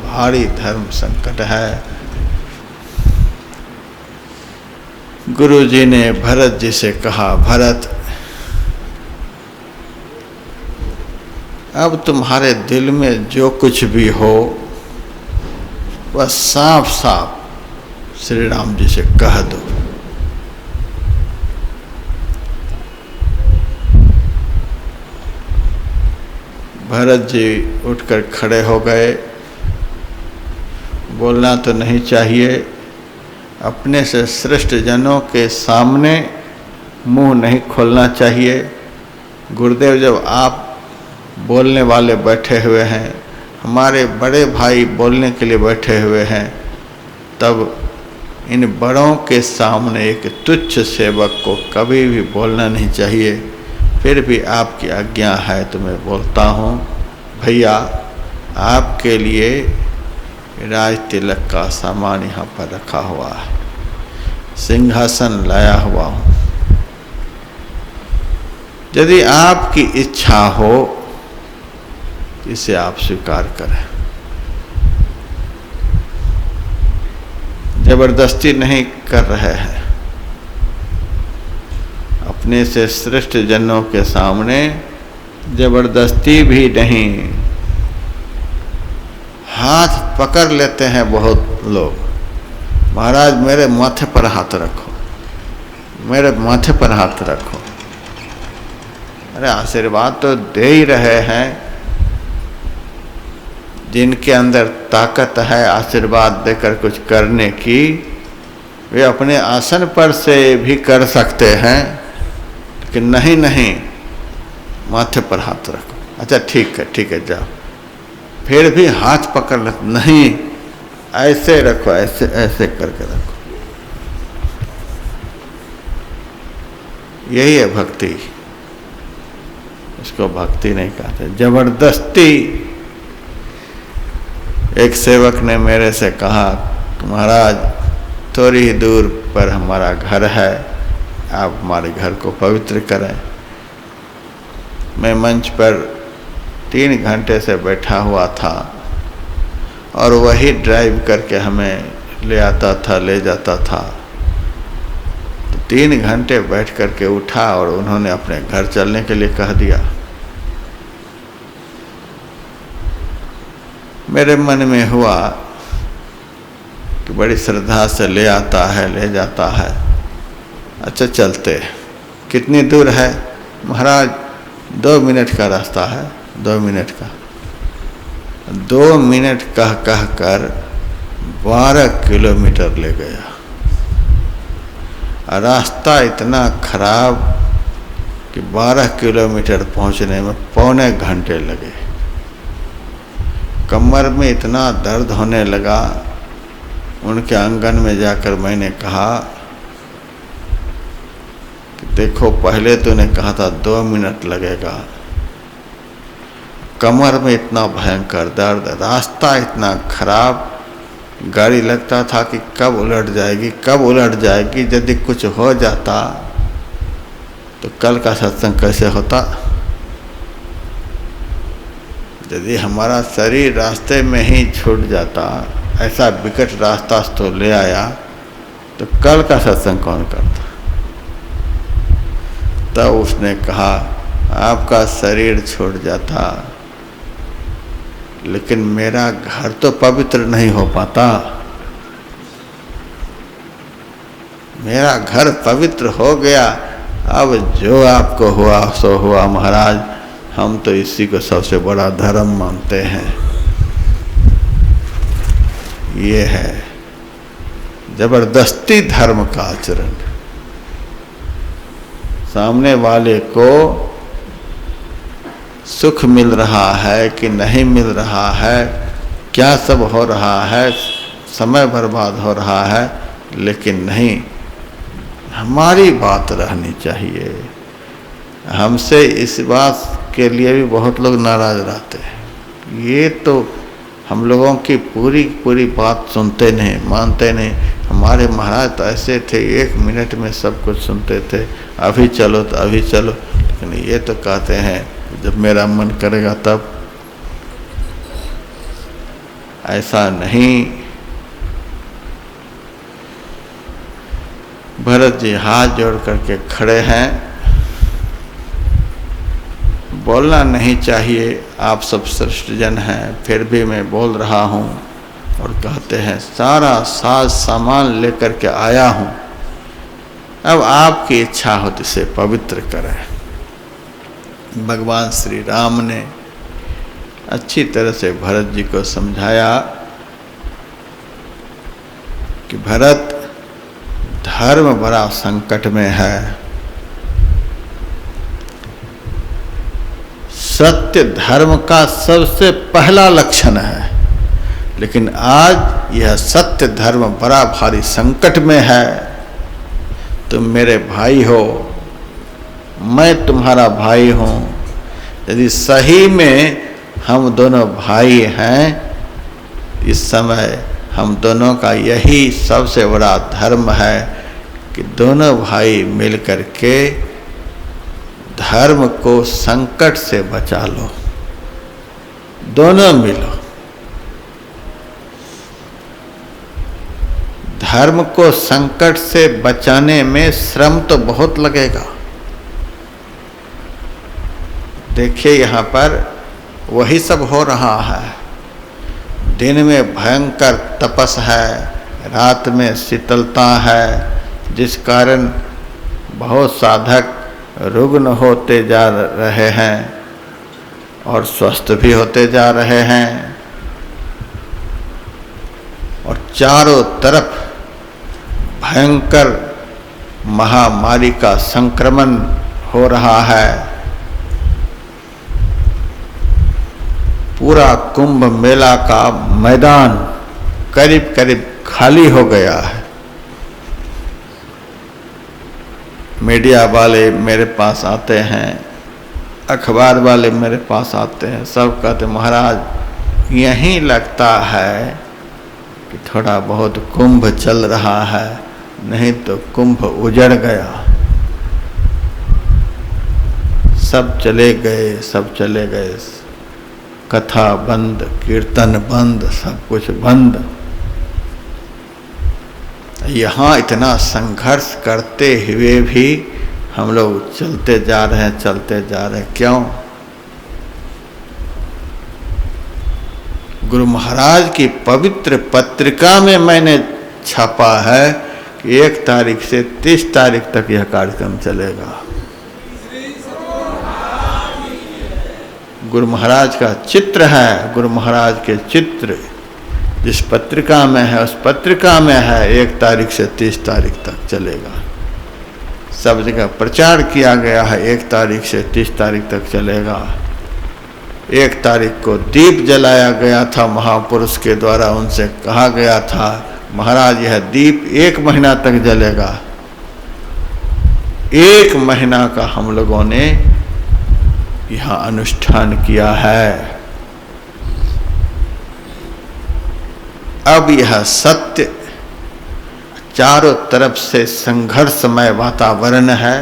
भारी धर्म संकट है। गुरु जी ने भरत जी से कहा, भरत अब तुम्हारे दिल में जो कुछ भी हो वह साफ साफ श्री राम जी से कह दो। भरत जी उठकर खड़े हो गए। बोलना तो नहीं चाहिए, अपने से श्रेष्ठ जनों के सामने मुंह नहीं खोलना चाहिए। गुरुदेव जब आप बोलने वाले बैठे हुए हैं, हमारे बड़े भाई बोलने के लिए बैठे हुए हैं, तब इन बड़ों के सामने एक तुच्छ सेवक को कभी भी बोलना नहीं चाहिए। फिर भी आपकी आज्ञा है तो मैं बोलता हूँ। भैया आपके लिए राज तिलक का सामान यहाँ पर रखा हुआ है, सिंहासन लाया हुआ हूँ। यदि आपकी इच्छा हो इसे आप स्वीकार करें। जबरदस्ती नहीं कर रहे हैं। अपने से श्रेष्ठ जनों के सामने जबरदस्ती भी नहीं। हाथ पकड़ लेते हैं बहुत लोग। महाराज मेरे माथे पर हाथ रखो, मेरे माथे पर हाथ रखो। अरे आशीर्वाद तो दे ही रहे हैं। जिनके अंदर ताकत है आशीर्वाद देकर कुछ करने की, वे अपने आसन पर से भी कर सकते हैं, लेकिन नहीं, माथे पर हाथ रखो। अच्छा ठीक है जाओ। फिर भी हाथ पकड़ ले, नहीं ऐसे रखो, ऐसे करके रखो। यही है भक्ति। इसको भक्ति नहीं कहते, जबरदस्ती। एक सेवक ने मेरे से कहा, महाराज थोड़ी ही दूर पर हमारा घर है, आप हमारे घर को पवित्र करें। मैं मंच पर 3 घंटे से बैठा हुआ था और वही ड्राइव करके हमें ले आता था, ले जाता था। तो 3 घंटे बैठ करके उठा और उन्होंने अपने घर चलने के लिए कह दिया। मेरे मन में हुआ कि बड़ी श्रद्धा से ले आता है, ले जाता है। अच्छा चलते। कितनी दूर है? महाराज 2 मिनट का रास्ता है, 2 मिनट का। 2 मिनट कह कर 12 किलोमीटर ले गया। रास्ता इतना खराब कि 12 किलोमीटर पहुंचने में पौने घंटे लगे। कमर में इतना दर्द होने लगा। उनके आंगन में जाकर मैंने कहा कि देखो पहले तूने कहा था 2 मिनट लगेगा। कमर में इतना भयंकर दर्द, रास्ता इतना खराब, गाड़ी लगता था कि कब उलट जाएगी। यदि कुछ हो जाता तो कल का सत्संग कैसे होता। यदि हमारा शरीर रास्ते में ही छूट जाता, ऐसा विकट रास्ता तो ले आया, तो कल का सत्संग कौन करता। तब उसने कहा आपका शरीर छूट जाता, लेकिन मेरा घर तो पवित्र नहीं हो पाता। मेरा घर पवित्र हो गया, अब जो आपको हुआ सो हुआ महाराज, हम तो इसी को सबसे बड़ा धर्म मानते हैं। ये है जबरदस्ती धर्म का आचरण। सामने वाले को सुख मिल रहा है कि नहीं मिल रहा है, क्या सब हो रहा है, समय बर्बाद हो रहा है, लेकिन नहीं, हमारी बात रहनी चाहिए। हमसे इस बात के लिए भी बहुत लोग नाराज रहते हैं। ये तो हम लोगों की पूरी बात सुनते नहीं, मानते नहीं। हमारे महाराज तो ऐसे थे, 1 मिनट में सब कुछ सुनते थे, अभी चलो तो अभी चलो। लेकिन ये तो कहते हैं जब मेरा मन करेगा तब। ऐसा नहीं। भरत जी हाथ जोड़ करके खड़े हैं। बोलना नहीं चाहिए, आप सब श्रेष्ठ जन हैं, फिर भी मैं बोल रहा हूँ। और कहते हैं सारा साज सामान लेकर के आया हूँ, अब आपकी इच्छा हो तो इसे पवित्र करें। भगवान श्री राम ने अच्छी तरह से भरत जी को समझाया कि भरत, धर्म बड़ा संकट में है। सत्य धर्म का सबसे पहला लक्षण है, लेकिन आज यह सत्य धर्म बड़ा भारी संकट में है। तुम मेरे भाई हो, मैं तुम्हारा भाई हूँ। यदि सही में हम दोनों भाई हैं, इस समय हम दोनों का यही सबसे बड़ा धर्म है कि दोनों भाई मिलकर के धर्म को संकट से बचा लो। दोनों मिलो, धर्म को संकट से बचाने में श्रम तो बहुत लगेगा। देखिए यहाँ पर वही सब हो रहा है। दिन में भयंकर तपस है, रात में शीतलता है, जिस कारण बहुत साधक रुग्ण होते जा रहे हैं और स्वस्थ भी होते जा रहे हैं। और चारों तरफ भयंकर महामारी का संक्रमण हो रहा है। पूरा कुंभ मेला का मैदान करीब करीब खाली हो गया है। मीडिया वाले मेरे पास आते हैं, अखबार वाले मेरे पास आते हैं, सब कहते महाराज यहीं लगता है कि थोड़ा बहुत कुंभ चल रहा है, नहीं तो कुंभ उजड़ गया। सब चले गए, सब चले गए, कथा बंद, कीर्तन बंद, सब कुछ बंद। यहाँ इतना संघर्ष करते हुए भी हम लोग चलते जा रहे हैं, चलते जा रहे हैं। क्यों? गुरु महाराज की पवित्र पत्रिका में मैंने छापा है कि 1 तारीख से 30 तारीख तक यह कार्यक्रम चलेगा। गुरु महाराज का चित्र है, गुरु महाराज के चित्र जिस पत्रिका में है, उस पत्रिका में है 1 तारीख से 30 तारीख तक चलेगा। सब जगह प्रचार किया गया है 1 तारीख से 30 तारीख तक चलेगा। 1 तारीख को दीप जलाया गया था महापुरुष के द्वारा, उनसे कहा गया था महाराज यह दीप 1 महीना तक जलेगा। 1 महीना का हम लोगों ने यहाँ अनुष्ठान किया है। अब यह सत्य, चारों तरफ से संघर्षमय वातावरण है,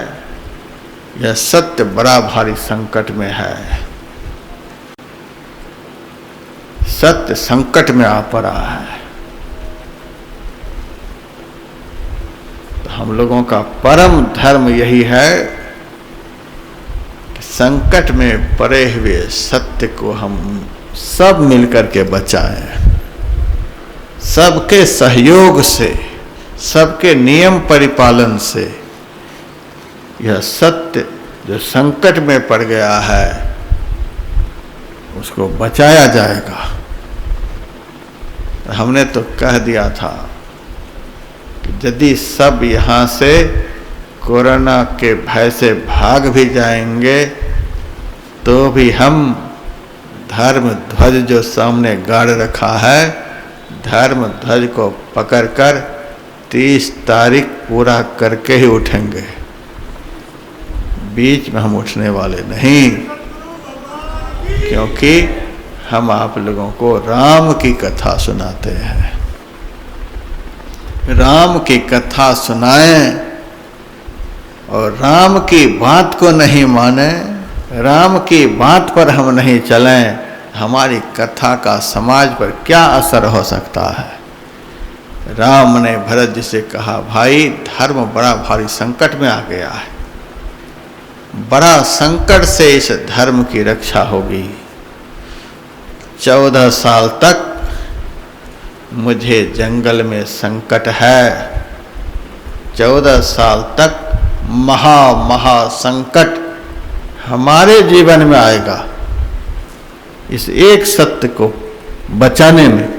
यह सत्य बड़ा भारी संकट में है। सत्य संकट में आ पड़ा है। तो हम लोगों का परम धर्म यही है कि संकट में पड़े हुए सत्य को हम सब मिलकर के बचाएं। सबके सहयोग से, सबके नियम परिपालन से यह सत्य जो संकट में पड़ गया है उसको बचाया जाएगा। हमने तो कह दिया था कि यदि सब यहाँ से कोरोना के भय से भाग भी जाएंगे तो भी हम धर्म ध्वज जो सामने गाड़ रखा है, धर्म ध्वज को पकड़कर 30 तारीख पूरा करके ही उठेंगे। बीच में हम उठने वाले नहीं, क्योंकि हम आप लोगों को राम की कथा सुनाते हैं। राम की कथा सुनाएं और राम की बात को नहीं माने, राम की बात पर हम नहीं चलें, हमारी कथा का समाज पर क्या असर हो सकता है। राम ने भरत जी से कहा, भाई धर्म बड़ा भारी संकट में आ गया है, बड़ा संकट से इस धर्म की रक्षा होगी। 14 साल तक मुझे जंगल में संकट है, 14 साल तक महा संकट हमारे जीवन में आएगा। इस एक सत्य को बचाने में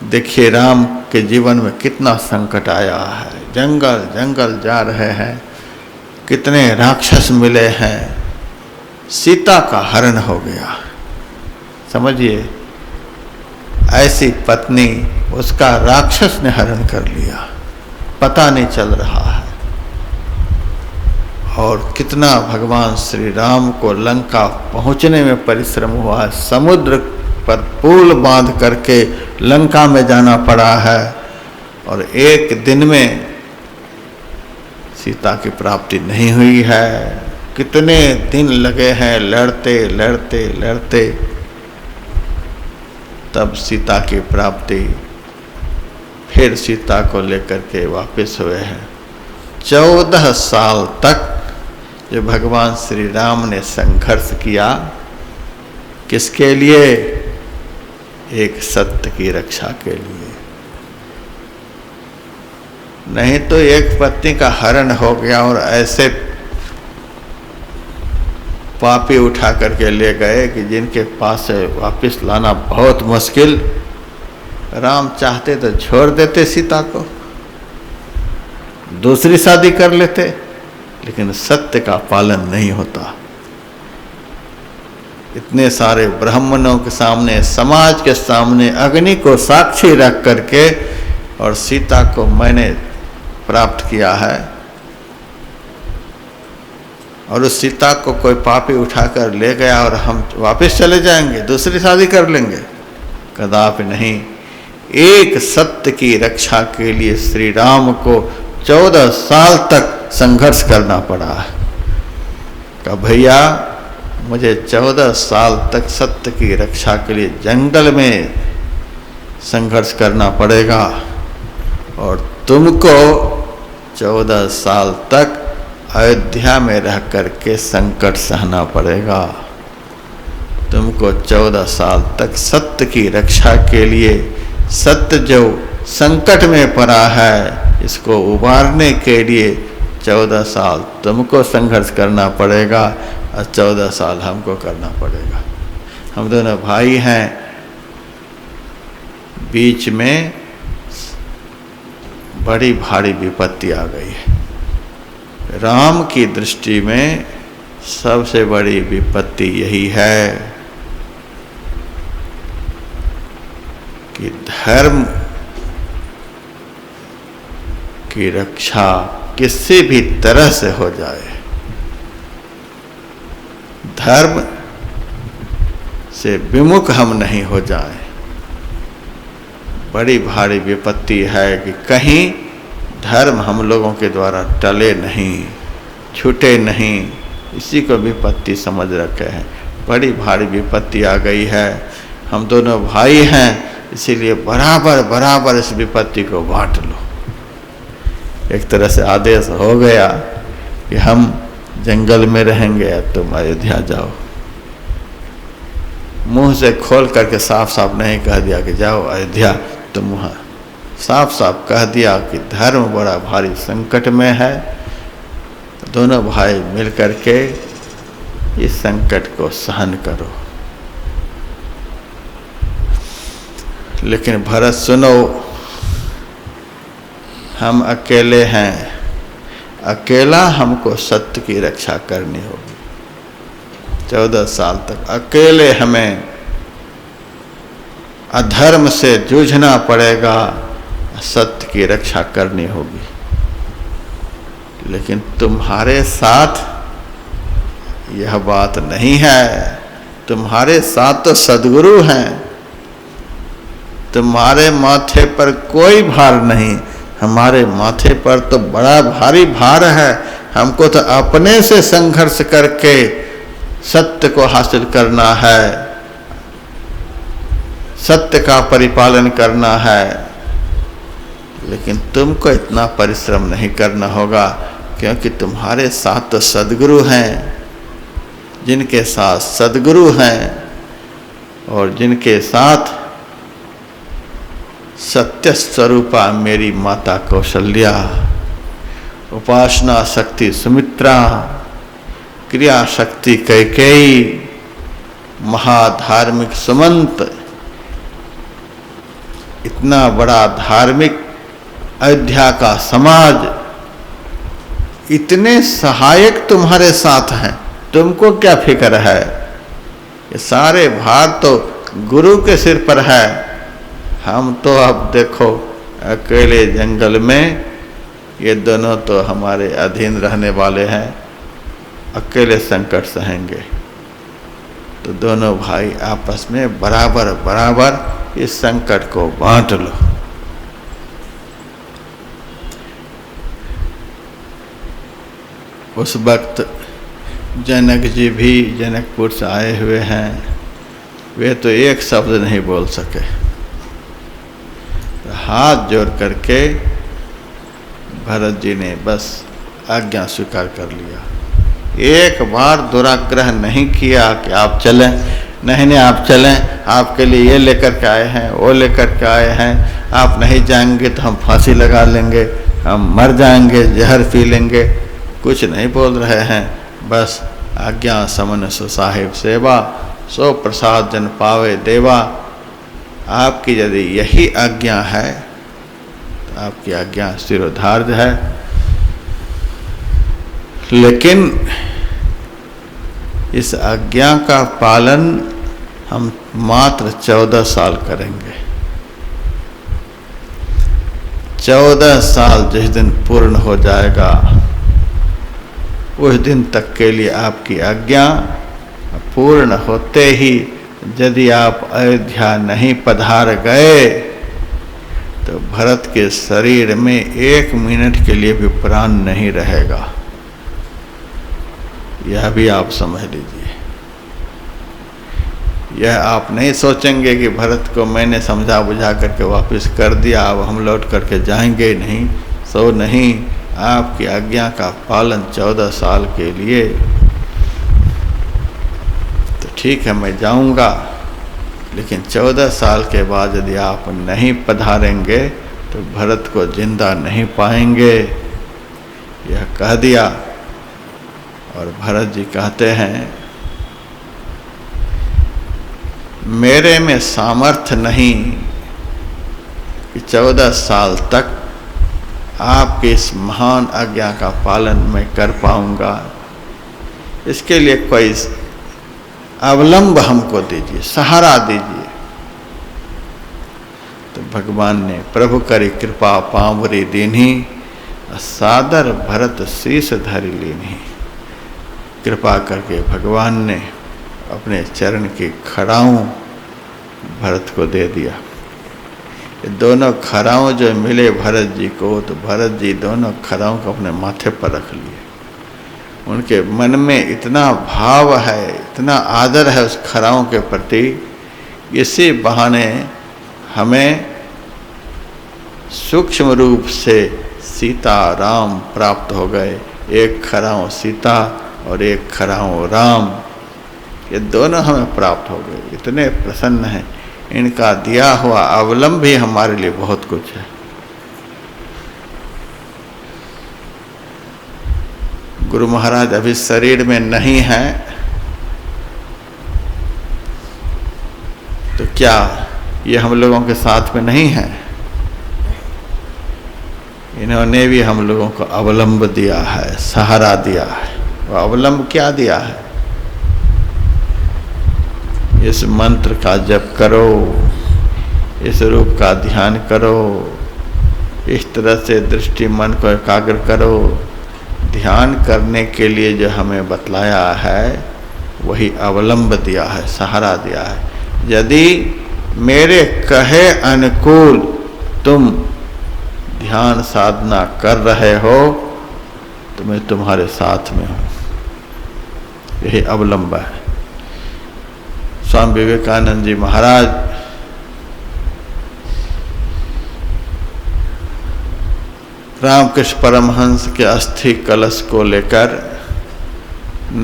देखिए राम के जीवन में कितना संकट आया है। जंगल जंगल जा रहे हैं, कितने राक्षस मिले हैं, सीता का हरण हो गया। समझिए, ऐसी पत्नी उसका राक्षस ने हरण कर लिया, पता नहीं चल रहा है। और कितना भगवान श्री राम को लंका पहुंचने में परिश्रम हुआ है। समुद्र पर पुल बांध करके लंका में जाना पड़ा है और एक दिन में सीता की प्राप्ति नहीं हुई है। कितने दिन लगे हैं लड़ते लड़ते लड़ते, तब सीता की प्राप्ति। फिर सीता को लेकर के वापस हुए हैं। 14 साल तक जो भगवान श्री राम ने संघर्ष किया, किसके लिए? एक सत्य की रक्षा के लिए। नहीं तो एक पत्नी का हरण हो गया और ऐसे पापी उठा करके ले गए कि जिनके पास से वापस लाना बहुत मुश्किल। राम चाहते तो छोड़ देते सीता को, दूसरी शादी कर लेते, लेकिन सत्य का पालन नहीं होता। इतने सारे ब्राह्मणों के सामने, समाज के सामने अग्नि को साक्षी रख करके और सीता को मैंने प्राप्त किया है, और उस सीता को कोई पापी उठाकर ले गया और हम वापस चले जाएंगे, दूसरी शादी कर लेंगे? कदापि नहीं। एक सत्य की रक्षा के लिए श्री राम को 14 साल तक संघर्ष करना पड़ा है। कहा भैया मुझे 14 साल तक सत्य की रक्षा के लिए जंगल में संघर्ष करना पड़ेगा, और तुमको 14 साल तक अयोध्या में रह करके संकट सहना पड़ेगा। तुमको 14 साल तक सत्य की रक्षा के लिए, सत्य जो संकट में पड़ा है इसको उबारने के लिए 14 साल तुमको संघर्ष करना पड़ेगा और 14 साल हमको करना पड़ेगा। हम दोनों भाई हैं, बीच में बड़ी भारी विपत्ति आ गई है। राम की दृष्टि में सबसे बड़ी विपत्ति यही है कि धर्म की रक्षा किसी भी तरह से हो जाए, धर्म से विमुख हम नहीं हो जाए। बड़ी भारी विपत्ति है कि कहीं धर्म हम लोगों के द्वारा टले नहीं, छूटे नहीं, इसी को विपत्ति समझ रखे हैं। बड़ी भारी विपत्ति आ गई है। हम दोनों भाई हैं, इसीलिए बराबर बराबर इस विपत्ति को बांट लो। एक तरह से आदेश हो गया कि हम जंगल में रहेंगे, तुम अयोध्या जाओ। मुंह से खोल करके साफ साफ नहीं कह दिया कि जाओ अयोध्या, तुम वहाँ साफ साफ कह दिया कि धर्म बड़ा भारी संकट में है, दोनों भाई मिल करके इस संकट को सहन करो। लेकिन भरत सुनो, हम अकेले हैं, अकेला हमको सत्य की रक्षा करनी होगी। 14 साल तक अकेले हमें अधर्म से जूझना पड़ेगा, सत्य की रक्षा करनी होगी। लेकिन तुम्हारे साथ यह बात नहीं है, तुम्हारे साथ तो सद्गुरु हैं, तुम्हारे माथे पर कोई भार नहीं, हमारे माथे पर तो बड़ा भारी भार है। हमको तो अपने से संघर्ष करके सत्य को हासिल करना है, सत्य का परिपालन करना है, लेकिन तुमको इतना परिश्रम नहीं करना होगा, क्योंकि तुम्हारे साथ तो सद्गुरु हैं। जिनके साथ सद्गुरु हैं और जिनके साथ सत्य स्वरूपा मेरी माता कौशल्या, उपासना शक्ति सुमित्रा, क्रिया शक्ति कैकेयी, महाधार्मिक सुमंत, इतना बड़ा धार्मिक अयोध्या का समाज, इतने सहायक तुम्हारे साथ हैं, तुमको क्या फिक्र है? ये सारे भार तो गुरु के सिर पर है। हम तो अब देखो अकेले जंगल में, ये दोनों तो हमारे अधीन रहने वाले हैं, अकेले संकट सहेंगे। तो दोनों भाई आपस में बराबर बराबर इस संकट को बांट लो। उस वक्त जनक जी भी जनकपुर से आए हुए हैं, वे तो एक शब्द नहीं बोल सके। हाथ जोड़ करके भरत जी ने बस आज्ञा स्वीकार कर लिया। एक बार दुराग्रह नहीं किया कि आप चलें, नहीं आप चलें, आपके लिए ये लेकर के आए हैं, वो लेकर के आए हैं, आप नहीं जाएंगे तो हम फांसी लगा लेंगे, हम मर जाएंगे, जहर पी लेंगे, कुछ नहीं बोल रहे हैं। बस आज्ञा समन सो साहिब सेवा, सो प्रसाद जन पावे देवा। आपकी यदि यही आज्ञा है तो आपकी आज्ञा शिरोधार्य है। लेकिन इस आज्ञा का पालन हम मात्र 14 साल करेंगे। 14 साल जिस दिन पूर्ण हो जाएगा, उस दिन तक के लिए आपकी आज्ञा पूर्ण होते ही यदि आप अयोध्या नहीं पधार गए तो भरत के शरीर में 1 मिनट के लिए भी प्राण नहीं रहेगा। यह भी आप समझ लीजिए। यह आप नहीं सोचेंगे कि भरत को मैंने समझा बुझा करके वापस कर दिया, अब हम लौट करके जाएंगे नहीं, सो नहीं। आपकी आज्ञा का पालन 14 साल के लिए। तो ठीक है, मैं जाऊंगा, लेकिन 14 साल के बाद यदि आप नहीं पधारेंगे तो भरत को जिंदा नहीं पाएंगे। यह कह दिया। और भरत जी कहते हैं, मेरे में सामर्थ्य नहीं कि 14 साल तक आपकी इस महान आज्ञा का पालन मैं कर पाऊंगा। इसके लिए कोई अवलंब हमको दीजिए, सहारा दीजिए। तो भगवान ने प्रभु करी कृपा पावरी दीन्ही, सादर भरत शीस धरि लीन्ही। कृपा करके भगवान ने अपने चरण की खड़ाऊं भरत को दे दिया। ये दोनों खड़ाऊं जो मिले भरत जी को, तो भरत जी दोनों खड़ाऊं को अपने माथे पर रख लिए। उनके मन में इतना भाव है, इतना आदर है उस खड़ाऊं के प्रति। इसी बहाने हमें सूक्ष्म रूप से सीता राम प्राप्त हो गए। एक खड़ाऊं सीता और एक खड़ाऊं राम, ये दोनों हमें प्राप्त हो गए। इतने प्रसन्न हैं। इनका दिया हुआ अवलंब भी हमारे लिए बहुत कुछ है। गुरु महाराज अभी शरीर में नहीं है, तो क्या ये हम लोगों के साथ में नहीं है? इन्होंने भी हम लोगों को अवलंब दिया है, सहारा दिया है। वो अवलंब क्या दिया है? इस मंत्र का जप करो, इस रूप का ध्यान करो, इस तरह से दृष्टि मन को एकाग्र करो। ध्यान करने के लिए जो हमें बतलाया है वही अवलंब दिया है, सहारा दिया है। यदि मेरे कहे अनुकूल तुम ध्यान साधना कर रहे हो तो मैं तुम्हारे साथ में हूँ। यही अवलंब है। स्वामी विवेकानंद जी महाराज रामकृष्ण परमहंस के अस्थि कलश को लेकर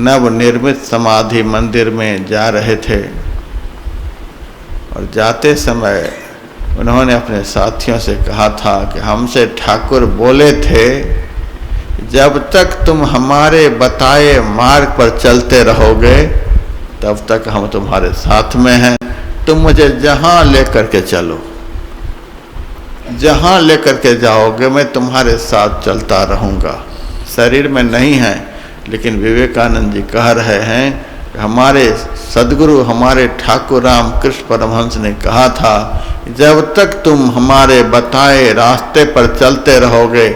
नवनिर्मित समाधि मंदिर में जा रहे थे और जाते समय उन्होंने अपने साथियों से कहा था कि हमसे ठाकुर बोले थे, जब तक तुम हमारे बताए मार्ग पर चलते रहोगे तब तक हम तुम्हारे साथ में हैं। तुम मुझे जहाँ लेकर के चलो, जहाँ लेकर के जाओगे मैं तुम्हारे साथ चलता रहूँगा। शरीर में नहीं है, लेकिन विवेकानंद जी कह रहे हैं, हमारे सदगुरु हमारे ठाकुर रामकृष्ण परमहंस ने कहा था, जब तक तुम हमारे बताए रास्ते पर चलते रहोगे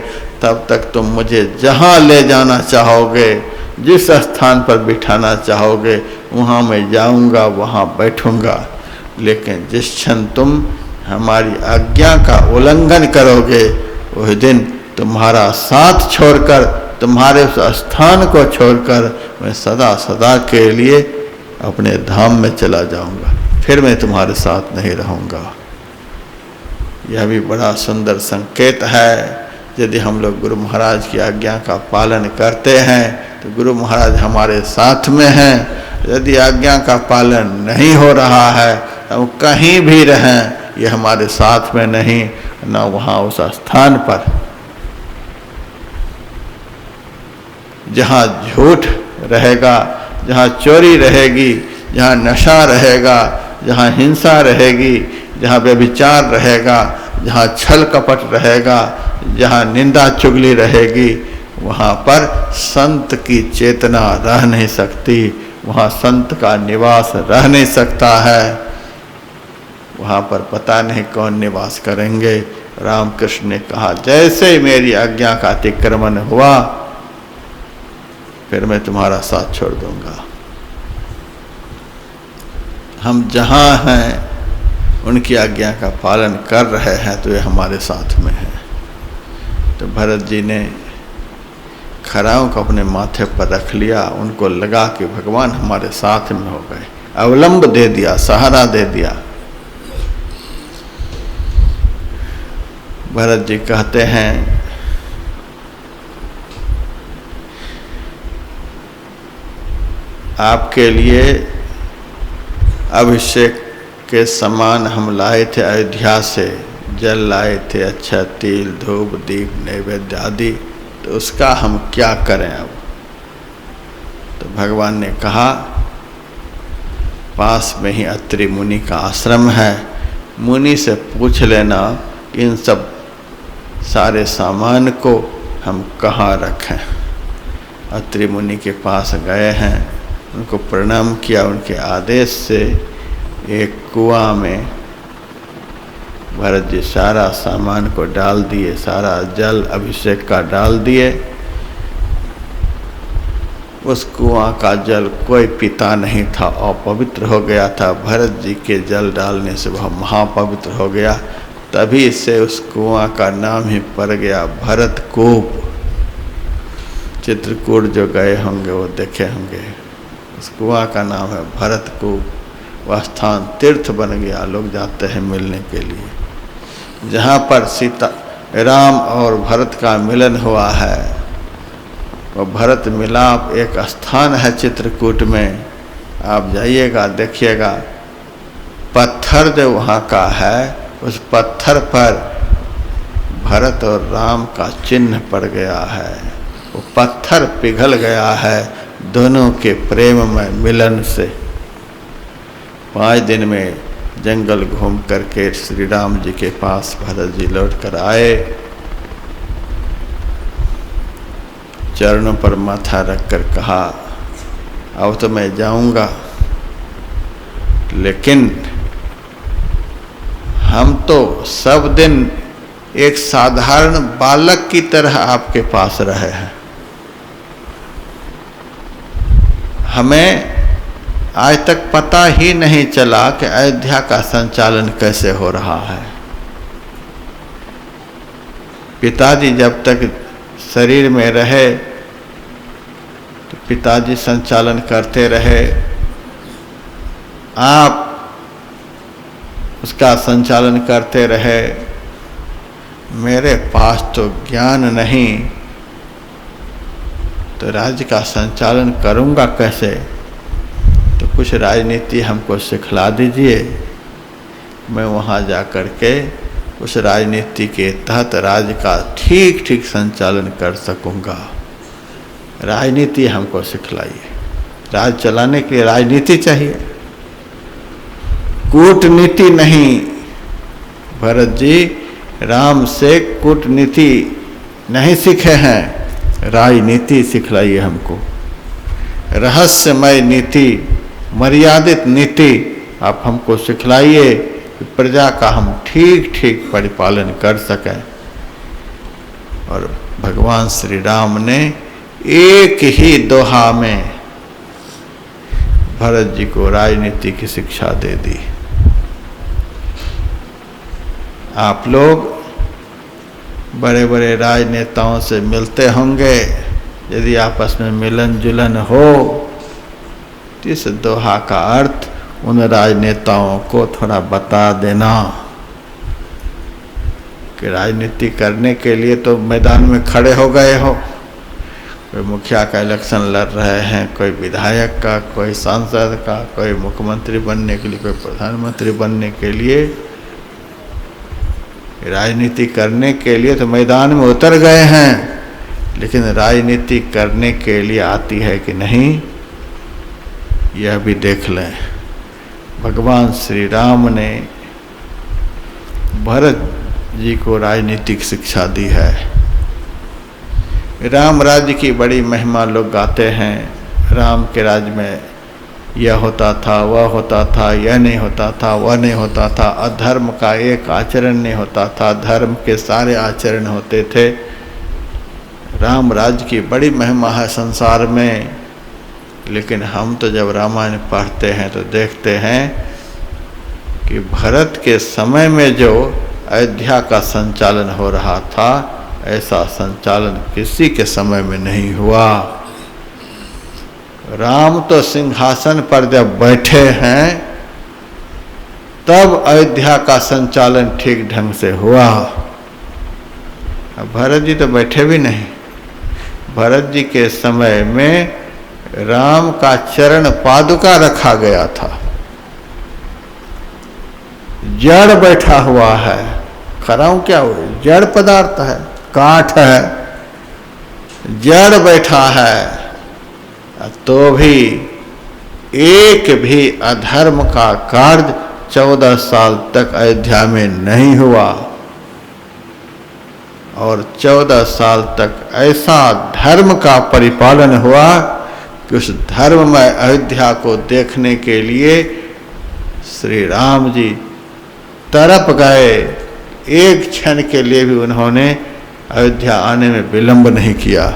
तब तक तुम मुझे जहाँ ले जाना चाहोगे, जिस स्थान पर बिठाना चाहोगे वहाँ मैं जाऊँगा, वहाँ बैठूँगा। लेकिन जिस क्षण तुम हमारी आज्ञा का उल्लंघन करोगे उस दिन तुम्हारा साथ छोड़कर, तुम्हारे उस स्थान को छोड़कर मैं सदा सदा के लिए अपने धाम में चला जाऊंगा, फिर मैं तुम्हारे साथ नहीं रहूंगा। यह भी बड़ा सुंदर संकेत है। यदि हम लोग गुरु महाराज की आज्ञा का पालन करते हैं तो गुरु महाराज हमारे साथ में हैं। यदि आज्ञा का पालन नहीं हो रहा है, हम कहीं भी रहें, ये हमारे साथ में नहीं, ना वहाँ उस स्थान पर जहाँ झूठ रहेगा, जहाँ चोरी रहेगी, जहाँ नशा रहेगा, जहाँ हिंसा रहेगी, जहाँ व्यभिचार रहेगा, जहाँ छल कपट रहेगा, जहाँ निंदा चुगली रहेगी, वहाँ पर संत की चेतना रह नहीं सकती, वहाँ संत का निवास रह नहीं सकता है। वहाँ पर पता नहीं कौन निवास करेंगे। रामकृष्ण ने कहा, जैसे मेरी आज्ञा का अतिक्रमण हुआ फिर मैं तुम्हारा साथ छोड़ दूंगा। हम जहाँ हैं उनकी आज्ञा का पालन कर रहे हैं तो ये हमारे साथ में है। तो भरत जी ने खराओं को अपने माथे पर रख लिया, उनको लगा कि भगवान हमारे साथ में हो गए, अवलंब दे दिया, सहारा दे दिया। भरत जी कहते हैं, आपके लिए अभिषेक के समान हम लाए थे अयोध्या से, जल लाए थे, अच्छा तेल, धूप, दीप, नैवेद्य आदि, तो उसका हम क्या करें अब? तो भगवान ने कहा, पास में ही अत्रि मुनि का आश्रम है, मुनि से पूछ लेना इन सब सारे सामान को हम कहाँ रखें। अत्रि मुनि के पास गए हैं, उनको प्रणाम किया, उनके आदेश से एक कुआं में भरत जी सारा सामान को डाल दिए, सारा जल अभिषेक का डाल दिए। उस कुआं का जल कोई पीता नहीं था, अपवित्र हो गया था। भरत जी के जल डालने से वह महापवित्र हो गया। तभी से उस कुआं का नाम ही पड़ गया भरतकूप। चित्रकूट जो गए होंगे वो देखे होंगे, उस कुआं का नाम है भरतकूप। वह स्थान तीर्थ बन गया, लोग जाते हैं मिलने के लिए। जहाँ पर सीता राम और भरत का मिलन हुआ है, वह भरत मिलाप एक स्थान है चित्रकूट में। आप जाइएगा, देखिएगा, पत्थर जो वहाँ का है, उस पत्थर पर भरत और राम का चिन्ह पड़ गया है। वो पत्थर पिघल गया है दोनों के प्रेममय मिलन से। 5 दिन में जंगल घूम करके श्री राम जी के पास भरत जी लौट कर आए। चरणों पर माथा रख कर कहा, अब तो मैं जाऊंगा, लेकिन हम तो सब दिन एक साधारण बालक की तरह आपके पास रहे हैं। हमें आज तक पता ही नहीं चला कि अयोध्या का संचालन कैसे हो रहा है। पिताजी जब तक शरीर में रहे तो पिताजी संचालन करते रहे, आप उसका संचालन करते रहे, मेरे पास तो ज्ञान नहीं, तो राज्य का संचालन करूँगा कैसे? तो कुछ राजनीति हमको सिखला दीजिए, मैं वहाँ जा कर के उस राजनीति के तहत राज्य का ठीक ठीक संचालन कर सकूँगा। राजनीति हमको सिखलाइए। राज्य चलाने के लिए राजनीति चाहिए, कूटनीति नहीं। भरत जी राम से कूटनीति नहीं सीखे हैं, राजनीति सिखलाइए हमको। रहस्यमय नीति, मर्यादित नीति आप हमको सिखलाइए कि प्रजा का हम ठीक ठीक परिपालन कर सकें। और भगवान श्री राम ने एक ही दोहा में भरत जी को राजनीति की शिक्षा दे दी। आप लोग बड़े बड़े राजनेताओं से मिलते होंगे, यदि आपस में मिलन जुलन हो तो इस दोहा का अर्थ उन राजनेताओं को थोड़ा बता देना कि राजनीति करने के लिए तो मैदान में खड़े हो गए हो। कोई मुखिया का इलेक्शन लड़ रहे हैं, कोई विधायक का, कोई सांसद का, कोई मुख्यमंत्री बनने के लिए, कोई प्रधानमंत्री बनने के लिए, राजनीति करने के लिए तो मैदान में उतर गए हैं, लेकिन राजनीति करने के लिए आती है कि नहीं, यह भी देख लें। भगवान श्री राम ने भरत जी को राजनीतिक शिक्षा दी है। राम राज्य की बड़ी महिमा लोग गाते हैं। राम के राज्य में यह होता था, वह होता था, यह नहीं होता था, वह नहीं होता था, अधर्म का एक आचरण नहीं होता था, धर्म के सारे आचरण होते थे। राम राज्य की बड़ी महिमा है संसार में। लेकिन हम तो जब रामायण पढ़ते हैं तो देखते हैं कि भरत के समय में जो अयोध्या का संचालन हो रहा था, ऐसा संचालन किसी के समय में नहीं हुआ। राम तो सिंहासन पर जब बैठे हैं तब अयोध्या का संचालन ठीक ढंग से हुआ। अब भरत जी तो बैठे भी नहीं। भरत जी के समय में राम का चरण पादुका रखा गया था, जड़ बैठा हुआ है। खराऊ क्या हो, जड़ पदार्थ है, काठ है, जड़ बैठा है, तो भी एक भी अधर्म का कार्य 14 साल तक अयोध्या में नहीं हुआ। और 14 साल तक ऐसा धर्म का परिपालन हुआ कि उस धर्ममय अयोध्या को देखने के लिए श्री राम जी तरप गए। एक क्षण के लिए भी उन्होंने अयोध्या आने में विलंब नहीं किया।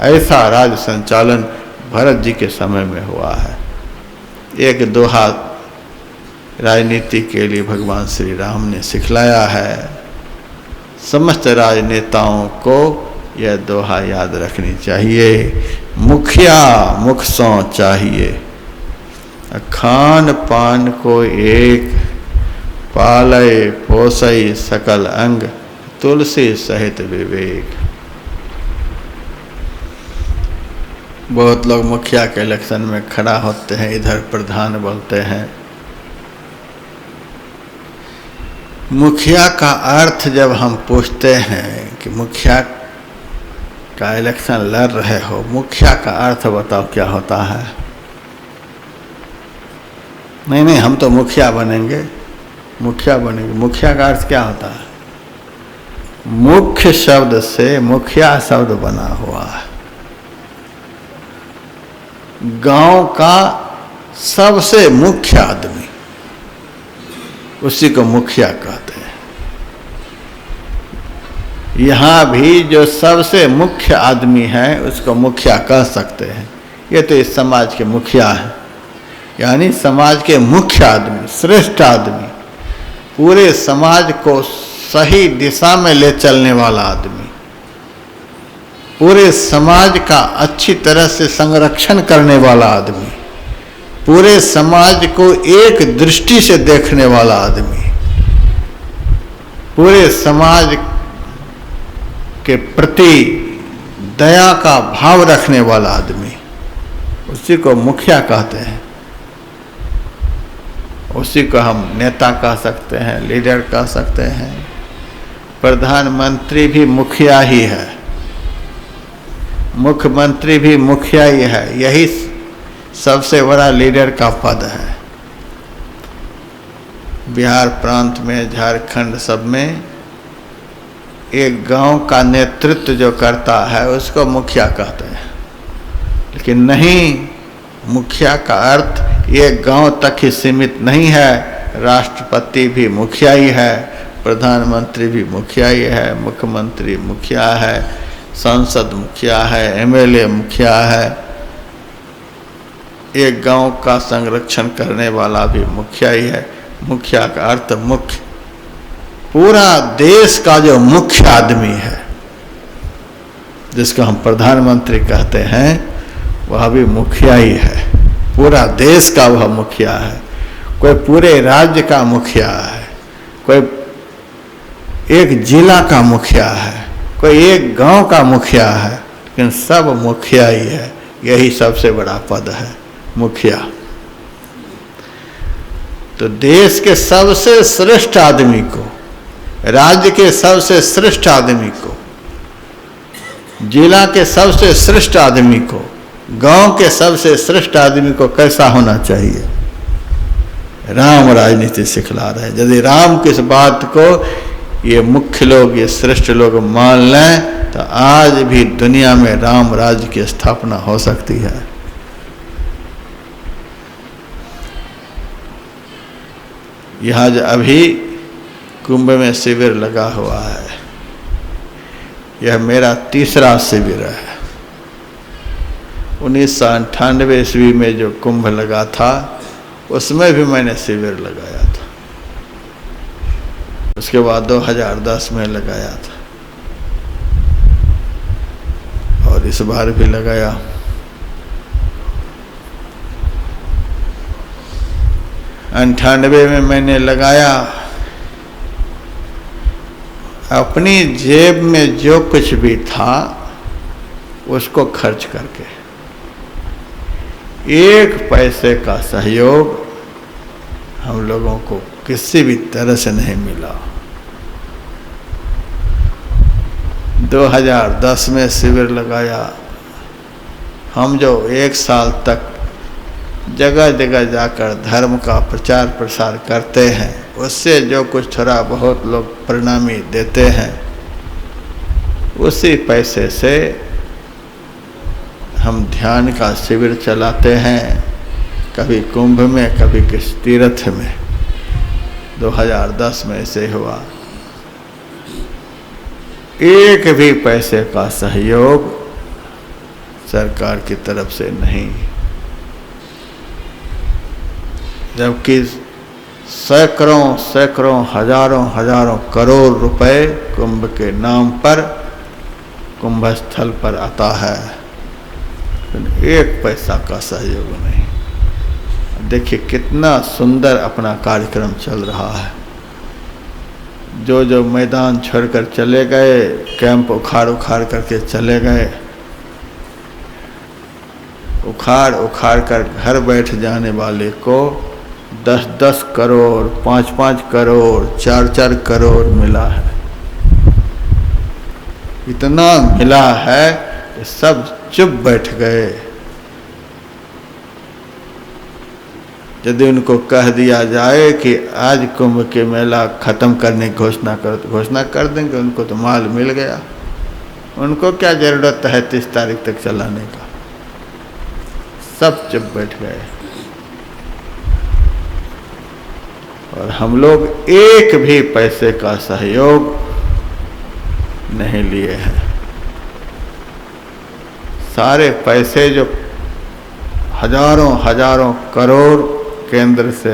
ऐसा राज संचालन भरत जी के समय में हुआ है। एक दोहा राजनीति के लिए भगवान श्री राम ने सिखलाया है। समस्त राजनेताओं को यह दोहा याद रखनी चाहिए। मुखिया मुख सौ चाहिए, खान पान को एक, पालय पोसई सकल अंग, तुलसी सहित विवेक। बहुत लोग मुखिया के इलेक्शन में खड़ा होते हैं, इधर प्रधान बोलते हैं। मुखिया का अर्थ जब हम पूछते हैं कि मुखिया का इलेक्शन लड़ रहे हो, मुखिया का अर्थ बताओ क्या होता है? नहीं, हम तो मुखिया बनेंगे, मुखिया बनेंगे। मुखिया का अर्थ क्या होता है? मुख्य शब्द से मुखिया शब्द बना हुआ है। गांव का सबसे मुख्य आदमी, उसी को मुखिया कहते हैं। यहाँ भी जो सबसे मुख्य आदमी है उसको मुखिया कह सकते हैं। ये तो इस समाज के मुखिया हैं, यानी समाज के मुख्य आदमी, श्रेष्ठ आदमी, पूरे समाज को सही दिशा में ले चलने वाला आदमी। पूरे समाज का अच्छी तरह से संरक्षण करने वाला आदमी, पूरे समाज को एक दृष्टि से देखने वाला आदमी, पूरे समाज के प्रति दया का भाव रखने वाला आदमी, उसी को मुखिया कहते हैं। उसी को हम नेता कह सकते हैं, लीडर कह सकते हैं। प्रधानमंत्री भी मुखिया ही है, मुख्यमंत्री भी मुखिया ही है। यही सबसे बड़ा लीडर का पद है। बिहार प्रांत में, झारखंड सब में एक गांव का नेतृत्व जो करता है उसको मुखिया कहते हैं। लेकिन नहीं, मुखिया का अर्थ ये गांव तक ही सीमित नहीं है। राष्ट्रपति भी मुखिया ही है, प्रधानमंत्री भी मुखिया ही है, मुख्यमंत्री मुखिया है, सांसद मुखिया है, एमएलए मुखिया है। एक गांव का संरक्षण करने वाला भी मुखिया ही है। मुखिया का अर्थ मुख्य, पूरा देश का जो मुख्य आदमी है, जिसको हम प्रधानमंत्री कहते हैं, वह भी मुखिया ही है। पूरा देश का वह मुखिया है। कोई पूरे राज्य का मुखिया है, कोई एक जिला का मुखिया है, कोई एक गांव का मुखिया है, लेकिन सब मुखिया ही है। यही सबसे बड़ा पद है, मुखिया। तो देश के सबसे श्रेष्ठ आदमी को, राज्य के सबसे श्रेष्ठ आदमी को, जिला के सबसे श्रेष्ठ आदमी को, गांव के सबसे श्रेष्ठ आदमी को कैसा होना चाहिए? राम राजनीति सिखला रहे। यदि राम की इस बात को ये मुख्य लोग, ये श्रेष्ठ लोग मान लें तो आज भी दुनिया में राम राज्य की स्थापना हो सकती है। यहाँ अभी कुंभ में शिविर लगा हुआ है। यह मेरा तीसरा शिविर है। 1998 ईस्वी में जो कुंभ लगा था उसमें भी मैंने शिविर लगाया था। उसके बाद 2010 में लगाया था और इस बार भी लगाया। अंठानवे में मैंने लगाया। अपनी जेब में जो कुछ भी था उसको खर्च करके, एक पैसे का सहयोग हम लोगों को किसी भी तरह से नहीं मिला। 2010 में शिविर लगाया। हम जो एक साल तक जगह जगह जाकर धर्म का प्रचार प्रसार करते हैं, उससे जो कुछ थोड़ा बहुत लोग प्रणामी देते हैं, उसी पैसे से हम ध्यान का शिविर चलाते हैं। कभी कुंभ में, कभी किस तीर्थ में। 2010 में ऐसे हुआ। एक भी पैसे का सहयोग सरकार की तरफ से नहीं, जबकि सैकड़ों सैकड़ों हजारों हजारों करोड़ रुपए कुंभ के नाम पर कुंभ स्थल पर आता है, एक पैसा का सहयोग नहीं। देखिए कितना सुंदर अपना कार्यक्रम चल रहा है। जो जो मैदान छोड़कर चले गए, कैंप उखाड़ उखाड़ करके चले गए, उखाड़ उखाड़ कर घर बैठ जाने वाले को 10-10 करोड़, 5-5 करोड़, 4-4 करोड़ मिला है। इतना मिला है कि सब चुप बैठ गए। यदि उनको कह दिया जाए कि आज कुंभ के मेला खत्म करने की घोषणा कर देंगे, उनको तो माल मिल गया। उनको क्या जरूरत है 30 तारीख तक चलाने का? सब चुप बैठ गए। और हम लोग एक भी पैसे का सहयोग नहीं लिए हैं। सारे पैसे जो हजारों हजारों करोड़ केंद्र से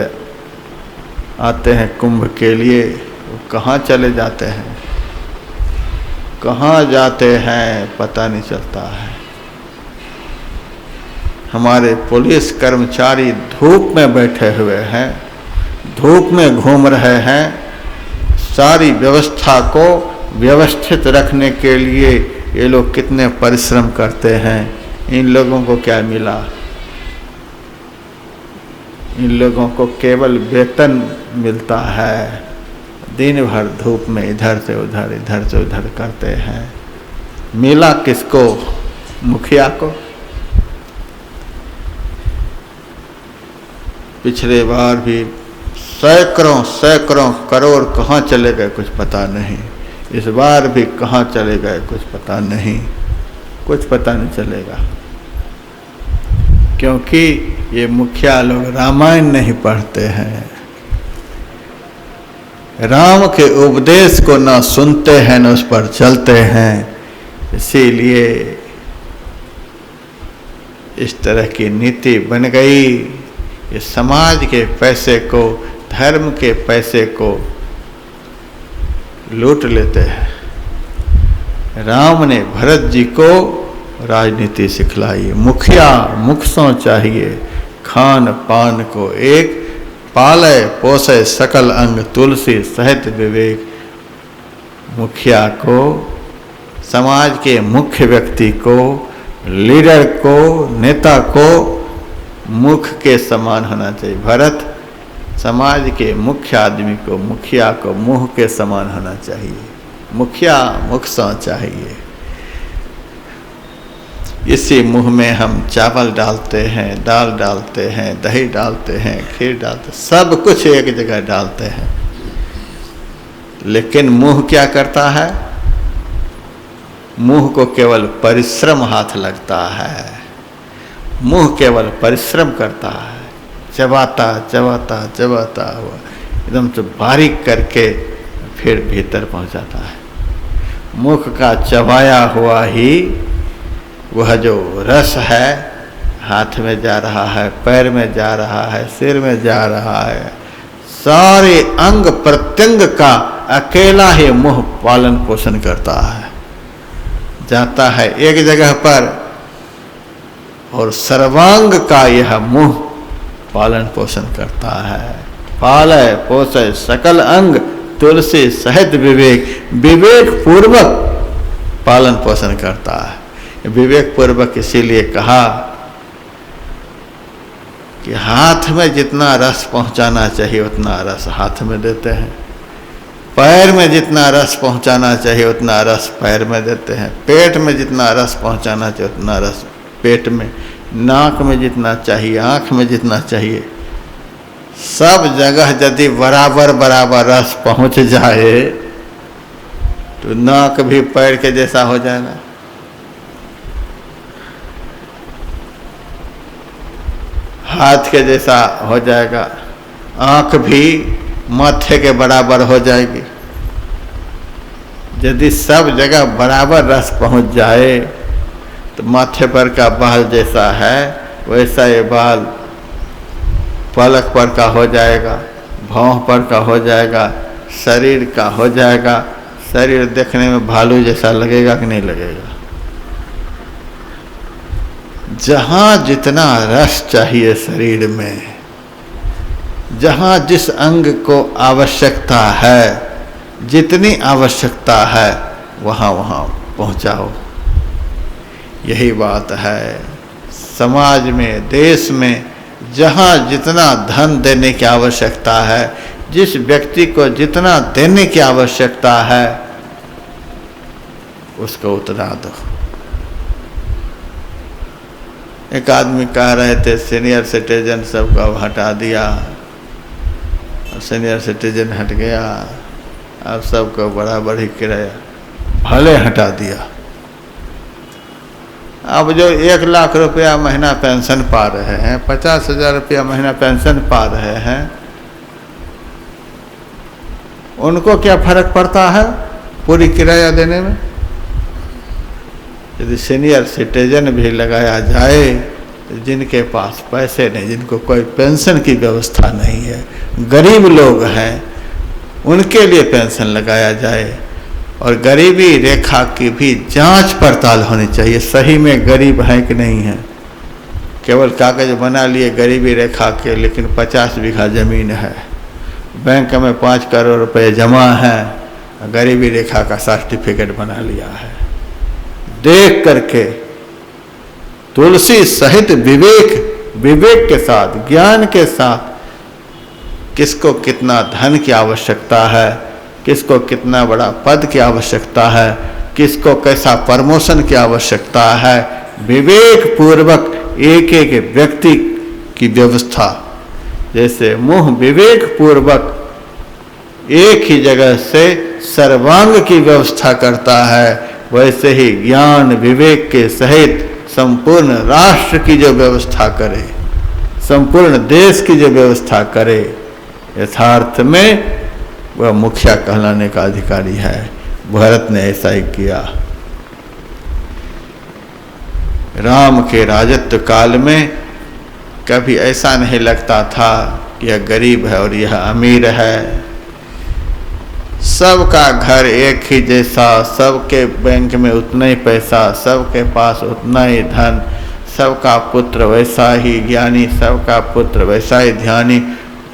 आते हैं कुंभ के लिए, वो कहाँ चले जाते हैं? कहाँ जाते हैं पता नहीं चलता है। हमारे पुलिस कर्मचारी धूप में बैठे हुए हैं, धूप में घूम रहे हैं। सारी व्यवस्था को व्यवस्थित रखने के लिए ये लोग कितने परिश्रम करते हैं। इन लोगों को क्या मिला? इन लोगों को केवल वेतन मिलता है। दिन भर धूप में इधर से उधर करते हैं। मिला किसको? मुखिया को। पिछले बार भी सैकड़ों करोड़ कहाँ चले गए कुछ पता नहीं। इस बार भी कहाँ चले गए कुछ पता नहीं, कुछ पता नहीं चलेगा। क्योंकि ये मुखिया लोग रामायण नहीं पढ़ते हैं, राम के उपदेश को न सुनते हैं न उस पर चलते हैं। इसीलिए इस तरह की नीति बन गई। ये समाज के पैसे को, धर्म के पैसे को लूट लेते हैं। राम ने भरत जी को राजनीति सिखलाई। मुखिया मुखसों चाहिए, खान पान को एक, पाले पोसे सकल अंग, तुलसी सहित विवेक। मुखिया को, समाज के मुख्य व्यक्ति को, लीडर को, नेता को मुख के समान होना चाहिए। भरत समाज के मुख्य आदमी को, मुखिया को मुंह के समान होना चाहिए। मुखिया मुख सा चाहिए। इसी मुंह में हम चावल डालते हैं, दाल डालते हैं, दही डालते हैं, खीर डालते हैं, सब कुछ एक जगह डालते हैं। लेकिन मुंह क्या करता है? मुंह को केवल परिश्रम हाथ लगता है। मुंह केवल परिश्रम करता है, चबाता चबाता चबाता हुआ एकदम से बारीक करके फिर भीतर पहुंचाता है। मुख का चबाया हुआ ही वह जो रस है हाथ में जा रहा है, पैर में जा रहा है, सिर में जा रहा है। सारे अंग प्रत्यंग का अकेला ही मुंह पालन पोषण करता है। जाता है एक जगह पर और सर्वांग का यह मुंह पालन पोषण करता है। पाले पोषे सकल अंग, तुलसी सहित विवेक। विवेक पूर्वक पालन पोषण करता है। विवेक पूर्वक इसीलिए कहा कि हाथ में जितना रस पहुंचाना चाहिए उतना रस हाथ में देते हैं, पैर में जितना रस पहुंचाना चाहिए उतना रस पैर में देते हैं, पेट में जितना रस पहुंचाना चाहिए उतना रस पेट में, नाक में जितना चाहिए, आँख में जितना चाहिए, सब जगह यदि बराबर बराबर रस पहुंच जाए तो नाक भी पैर के जैसा हो जाएगा, हाथ के जैसा हो जाएगा, आँख भी माथे के बराबर हो जाएगी। यदि सब जगह बराबर रस पहुंच जाए तो माथे पर का बाल जैसा है वैसा ये बाल पलक पर का हो जाएगा, भौं पर का हो जाएगा, शरीर का हो जाएगा। शरीर देखने में भालू जैसा लगेगा कि नहीं लगेगा। जहाँ जितना रस चाहिए शरीर में, जहाँ जिस अंग को आवश्यकता है, जितनी आवश्यकता है वहाँ वहाँ पहुँचाओ। यही बात है समाज में, देश में, जहाँ जितना धन देने की आवश्यकता है, जिस व्यक्ति को जितना देने की आवश्यकता है उसको उतना दो। एक आदमी कह रहे थे सीनियर सिटीजन सबको हटा दिया, सीनियर सिटीजन हट गया, अब सबको बराबर ही किराया, भले हटा दिया। अब जो 1 लाख रुपया महीना पेंशन पा रहे हैं, 50,000 रुपया महीना पेंशन पा रहे हैं, उनको क्या फर्क पड़ता है पूरी किराया देने में? यदि सीनियर सिटीजन भी लगाया जाए, जिनके पास पैसे नहीं, जिनको कोई पेंशन की व्यवस्था नहीं है, गरीब लोग हैं, उनके लिए पेंशन लगाया जाए और गरीबी रेखा की भी जांच पड़ताल होनी चाहिए, सही में गरीब हैं कि नहीं है। केवल कागज बना लिए गरीबी रेखा के, लेकिन 50 बीघा जमीन है, बैंक में 5 करोड़ रुपए जमा है, गरीबी रेखा का सर्टिफिकेट बना लिया है। देख करके तुलसी सहित विवेक के साथ, ज्ञान के साथ, किसको कितना धन की आवश्यकता है, किसको कितना बड़ा पद की आवश्यकता है, किसको कैसा प्रमोशन की आवश्यकता है, विवेक पूर्वक एक एक व्यक्ति की व्यवस्था। जैसे मुंह विवेक पूर्वक एक ही जगह से सर्वांग की व्यवस्था करता है, वैसे ही ज्ञान विवेक के सहित संपूर्ण राष्ट्र की जो व्यवस्था करे, संपूर्ण देश की जो व्यवस्था करे, यथार्थ में वह मुखिया कहलाने का अधिकारी है। भरत ने ऐसा ही किया। राम के राजत्व काल में कभी ऐसा नहीं लगता था कि यह गरीब है और यह अमीर है। सबका घर एक ही जैसा, सबके बैंक में उतना ही पैसा, सबके पास उतना ही धन, सबका पुत्र वैसा ही ज्ञानी, सबका पुत्र वैसा ही ध्यानी।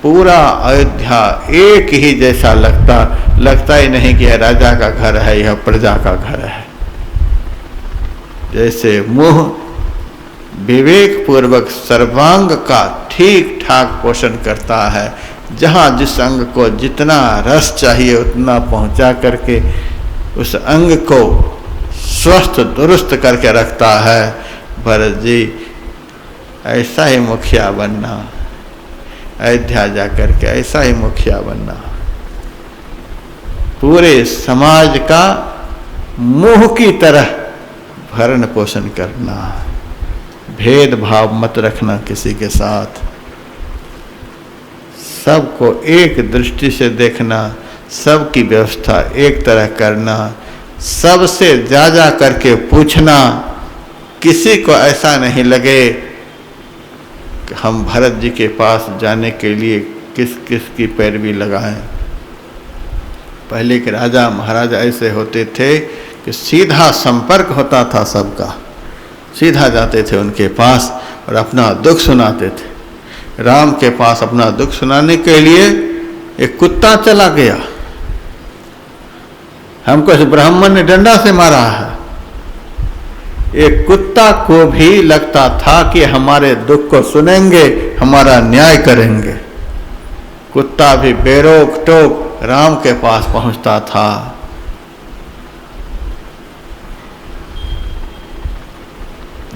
पूरा अयोध्या एक ही जैसा लगता ही नहीं कि यह राजा का घर है, यह प्रजा का घर है। जैसे मुंह विवेक पूर्वक सर्वांग का ठीक ठाक पोषण करता है, जहाँ जिस अंग को जितना रस चाहिए उतना पहुँचा करके उस अंग को स्वस्थ दुरुस्त करके रखता है। भरत जी ऐसा ही मुखिया बनना, अयोध्या जाकर के ऐसा ही मुखिया बनना, पूरे समाज का मुंह की तरह भरण पोषण करना, भेदभाव मत रखना किसी के साथ, सबको एक दृष्टि से देखना, सबकी व्यवस्था एक तरह करना, सबसे जा करके पूछना। किसी को ऐसा नहीं लगे कि हम भरत जी के पास जाने के लिए किस किस की पैरवी लगाएं। पहले के राजा महाराजा ऐसे होते थे कि सीधा संपर्क होता था सबका, सीधा जाते थे उनके पास और अपना दुख सुनाते थे। राम के पास अपना दुख सुनाने के लिए एक कुत्ता चला गया, हमको इस ब्राह्मण ने डंडा से मारा है। एक कुत्ता को भी लगता था कि हमारे दुख को सुनेंगे, हमारा न्याय करेंगे। कुत्ता भी बेरोक टोक राम के पास पहुंचता था।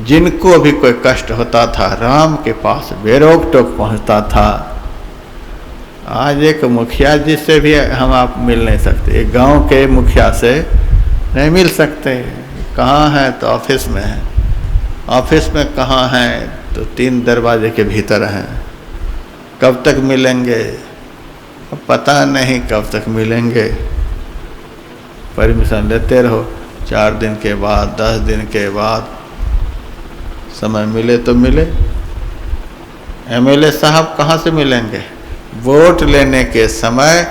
जिनको भी कोई कष्ट होता था राम के पास बेरोक टोक पहुंचता था। आज एक मुखिया जी से भी हम आप मिल नहीं सकते, एक गांव के मुखिया से नहीं मिल सकते। कहाँ है तो ऑफिस में है, ऑफिस में कहाँ है तो 3 दरवाजे के भीतर हैं। कब तक मिलेंगे पता नहीं, कब तक मिलेंगे। परमिशन लेते रहो, 4 दिन के बाद 10 दिन के बाद समय मिले तो मिले। एमएलए साहब कहाँ से मिलेंगे? वोट लेने के समय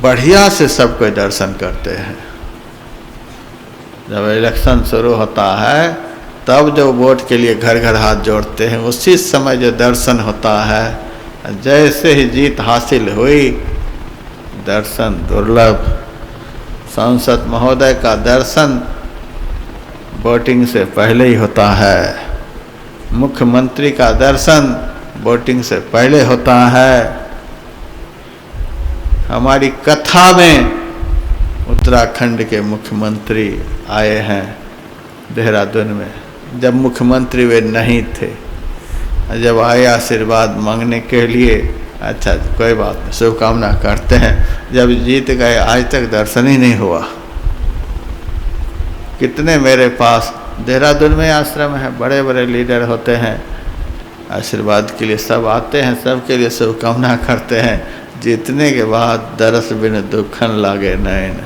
बढ़िया से सबको दर्शन करते हैं। जब इलेक्शन शुरू होता है तब जो वोट के लिए घर घर हाथ जोड़ते हैं, उसी समय जो दर्शन होता है। जैसे ही जीत हासिल हुई, दर्शन दुर्लभ। सांसद महोदय का दर्शन वोटिंग से पहले ही होता है, मुख्यमंत्री का दर्शन वोटिंग से पहले होता है। हमारी कथा में उत्तराखंड के मुख्यमंत्री आए हैं देहरादून में, जब मुख्यमंत्री वे नहीं थे। जब आए आशीर्वाद मांगने के लिए, अच्छा कोई बात नहीं, शुभकामना करते हैं। जब जीत गए आज तक दर्शन ही नहीं हुआ। कितने मेरे पास देहरादून में आश्रम है, बड़े बड़े लीडर होते हैं, आशीर्वाद के लिए सब आते हैं, सबके लिए शुभकामना करते हैं। जीतने के बाद दरस बिन दुखन लागे नैन,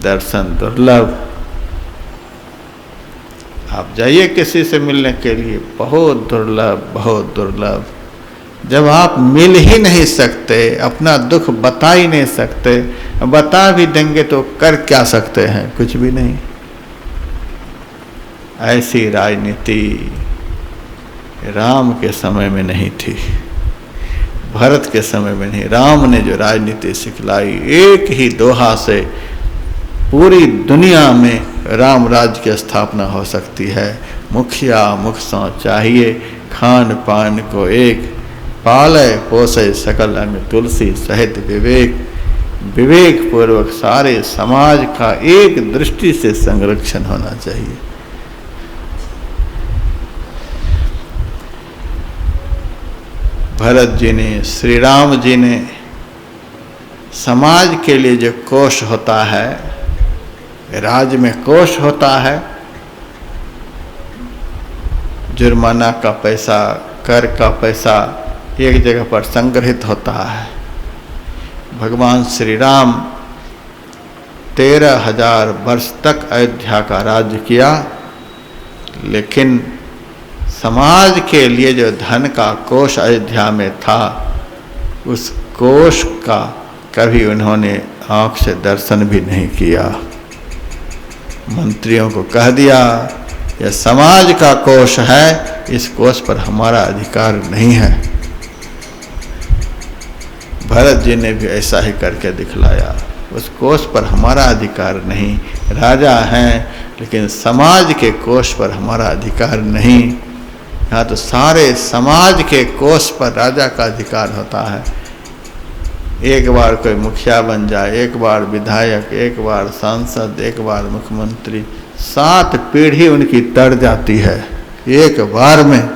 दर्शन दुर्लभ। आप जाइए किसी से मिलने के लिए, बहुत दुर्लभ, बहुत दुर्लभ। जब आप मिल ही नहीं सकते, अपना दुख बता ही नहीं सकते, बता भी देंगे तो कर क्या सकते हैं? कुछ भी नहीं। ऐसी राजनीति राम के समय में नहीं थी, भरत के समय में नहीं। राम ने जो राजनीति सिखलाई, एक ही दोहा से पूरी दुनिया में राम राज्य की स्थापना हो सकती है। मुखिया मुख सौ चाहिए, खान पान को एक, पाले पोसे सकल अंग तुलसी सहित विवेक। विवेक पूर्वक सारे समाज का एक दृष्टि से संरक्षण होना चाहिए। भरत जी ने, श्री राम जी ने समाज के लिए जो कोष होता है, राज्य में कोष होता है, जुर्माना का पैसा, कर का पैसा एक जगह पर संग्रहित होता है। भगवान श्री राम 13,000 वर्ष तक अयोध्या का राज्य किया, लेकिन समाज के लिए जो धन का कोष अयोध्या में था, उस कोष का कभी उन्होंने आँख से दर्शन भी नहीं किया। मंत्रियों को कह दिया, यह समाज का कोष है, इस कोष पर हमारा अधिकार नहीं है। भरत जी ने भी ऐसा ही करके दिखलाया, उस कोष पर हमारा अधिकार नहीं। राजा हैं, लेकिन समाज के कोष पर हमारा अधिकार नहीं। यहाँ तो सारे समाज के कोष पर राजा का अधिकार होता है। एक बार कोई मुखिया बन जाए, एक बार विधायक, एक बार सांसद, एक बार मुख्यमंत्री, 7 पीढ़ी उनकी तर जाती है एक बार में।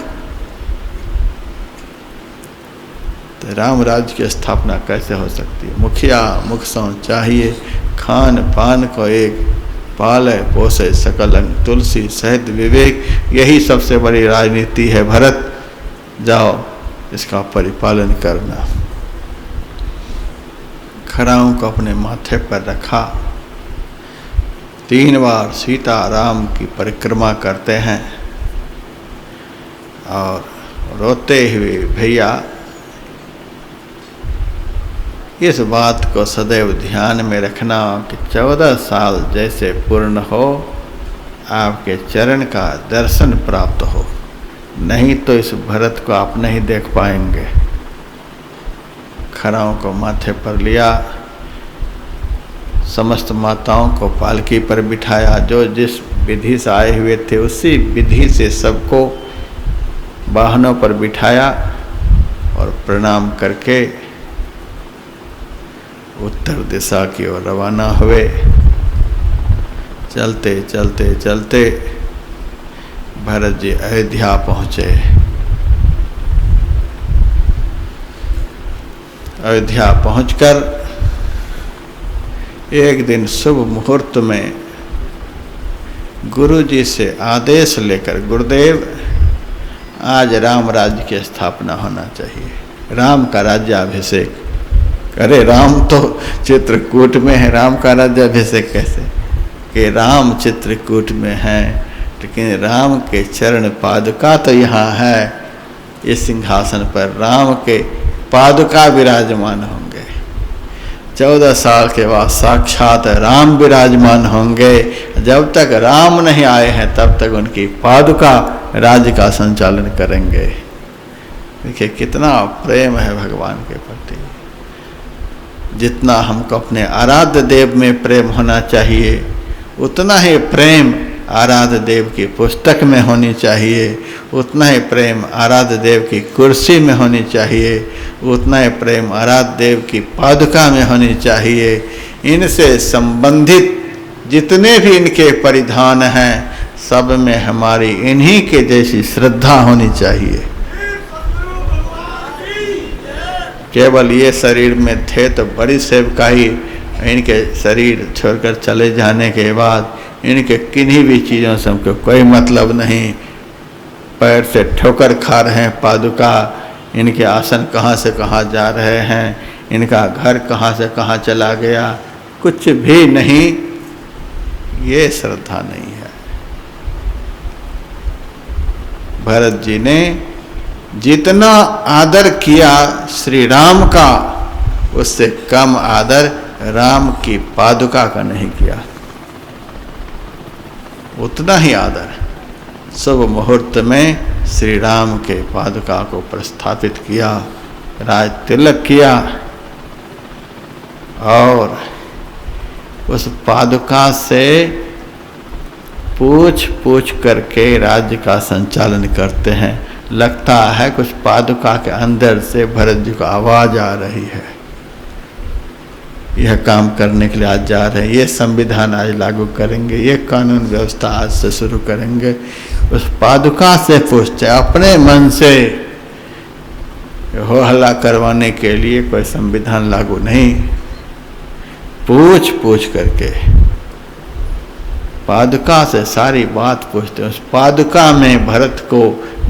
तो राम राज्य की स्थापना कैसे हो सकती है? मुखिया मुख सौ चाहिए, खान पान को एक, पाले पोसे सकल अंग तुलसी सहित विवेक। यही सबसे बड़ी राजनीति है। भरत जाओ, इसका परिपालन करना। खड़ाओं को अपने माथे पर रखा, 3 बार सीता राम की परिक्रमा करते हैं और रोते हुए, भैया इस बात को सदैव ध्यान में रखना कि 14 साल जैसे पूर्ण हो, आपके चरण का दर्शन प्राप्त हो, नहीं तो इस भरत को आप नहीं देख पाएंगे। खड़ाओं को माथे पर लिया, समस्त माताओं को पालकी पर बिठाया, जो जिस विधि से आए हुए थे उसी विधि से सबको वाहनों पर बिठाया और प्रणाम करके उत्तर दिशा की ओर रवाना हुए। चलते चलते चलते भरत जी अयोध्या पहुँचे। अयोध्या पहुंचकर एक दिन शुभ मुहूर्त में गुरु जी से आदेश लेकर, गुरुदेव आज राम राज्य की स्थापना होना चाहिए, राम का राज्याभिषेक। अरे राम तो चित्रकूट में है, राम का राज्याभिषेक कैसे? कि राम चित्रकूट में है, लेकिन राम के चरण पादुका तो यहाँ है। इस सिंहासन पर राम के पादुका विराजमान होंगे। 14 साल के बाद साक्षात राम विराजमान होंगे। जब तक राम नहीं आए हैं तब तक उनकी पादुका राज्य का संचालन करेंगे। देखिए कितना प्रेम है भगवान के प्रति। जितना हमको अपने आराध्य देव में प्रेम होना चाहिए, उतना ही प्रेम आराध्य देव की पुस्तक में होनी चाहिए, उतना ही प्रेम आराध्य देव की कुर्सी में होनी चाहिए, उतना ही प्रेम आराध्य देव की पादुका में होनी चाहिए। इनसे संबंधित जितने भी इनके परिधान हैं, सब में हमारी इन्हीं के जैसी श्रद्धा होनी चाहिए। केवल ये शरीर में थे तो बड़ी सेवकाई, इनके शरीर छोड़कर चले जाने के बाद इनके किन्हीं भी चीज़ों से हमको कोई मतलब नहीं। पैर से ठोकर खा रहे हैं पादुका, इनके आसन कहाँ से कहाँ जा रहे हैं, इनका घर कहाँ से कहाँ चला गया, कुछ भी नहीं। ये श्रद्धा नहीं है। भरत जी ने जितना आदर किया श्री राम का, उससे कम आदर राम की पादुका का नहीं किया। उतना ही आदर शुभ मुहूर्त में श्री राम के पादुका को प्रस्थापित किया, राज तिलक किया, और उस पादुका से पूछ पूछ करके राज्य का संचालन करते हैं। लगता है कुछ पादुका के अंदर से भरत जी को आवाज आ रही है, यह काम करने के लिए आज जा रहे हैं, ये संविधान आज लागू करेंगे, ये कानून व्यवस्था आज से शुरू करेंगे। उस पादुका से पूछते, अपने मन से हो हल्ला करवाने के लिए कोई संविधान लागू नहीं, पूछ पूछ करके पादुका से सारी बात पूछते। उस पादुका में भरत को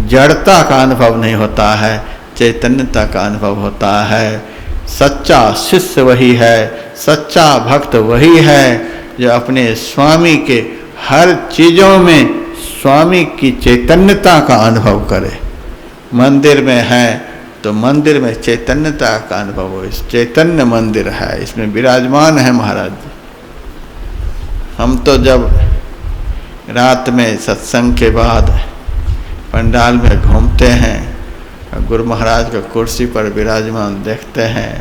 जड़ता का अनुभव नहीं होता है, चैतन्यता का अनुभव होता है। सच्चा शिष्य वही है, सच्चा भक्त वही है जो अपने स्वामी के हर चीजों में स्वामी की चैतन्यता का अनुभव करे। मंदिर में है तो मंदिर में चैतन्यता का अनुभव हो, इस चैतन्य मंदिर है, इसमें विराजमान है महाराज जी। हम तो जब रात में सत्संग के बाद पंडाल में घूमते हैं, गुरु महाराज को कुर्सी पर विराजमान देखते हैं,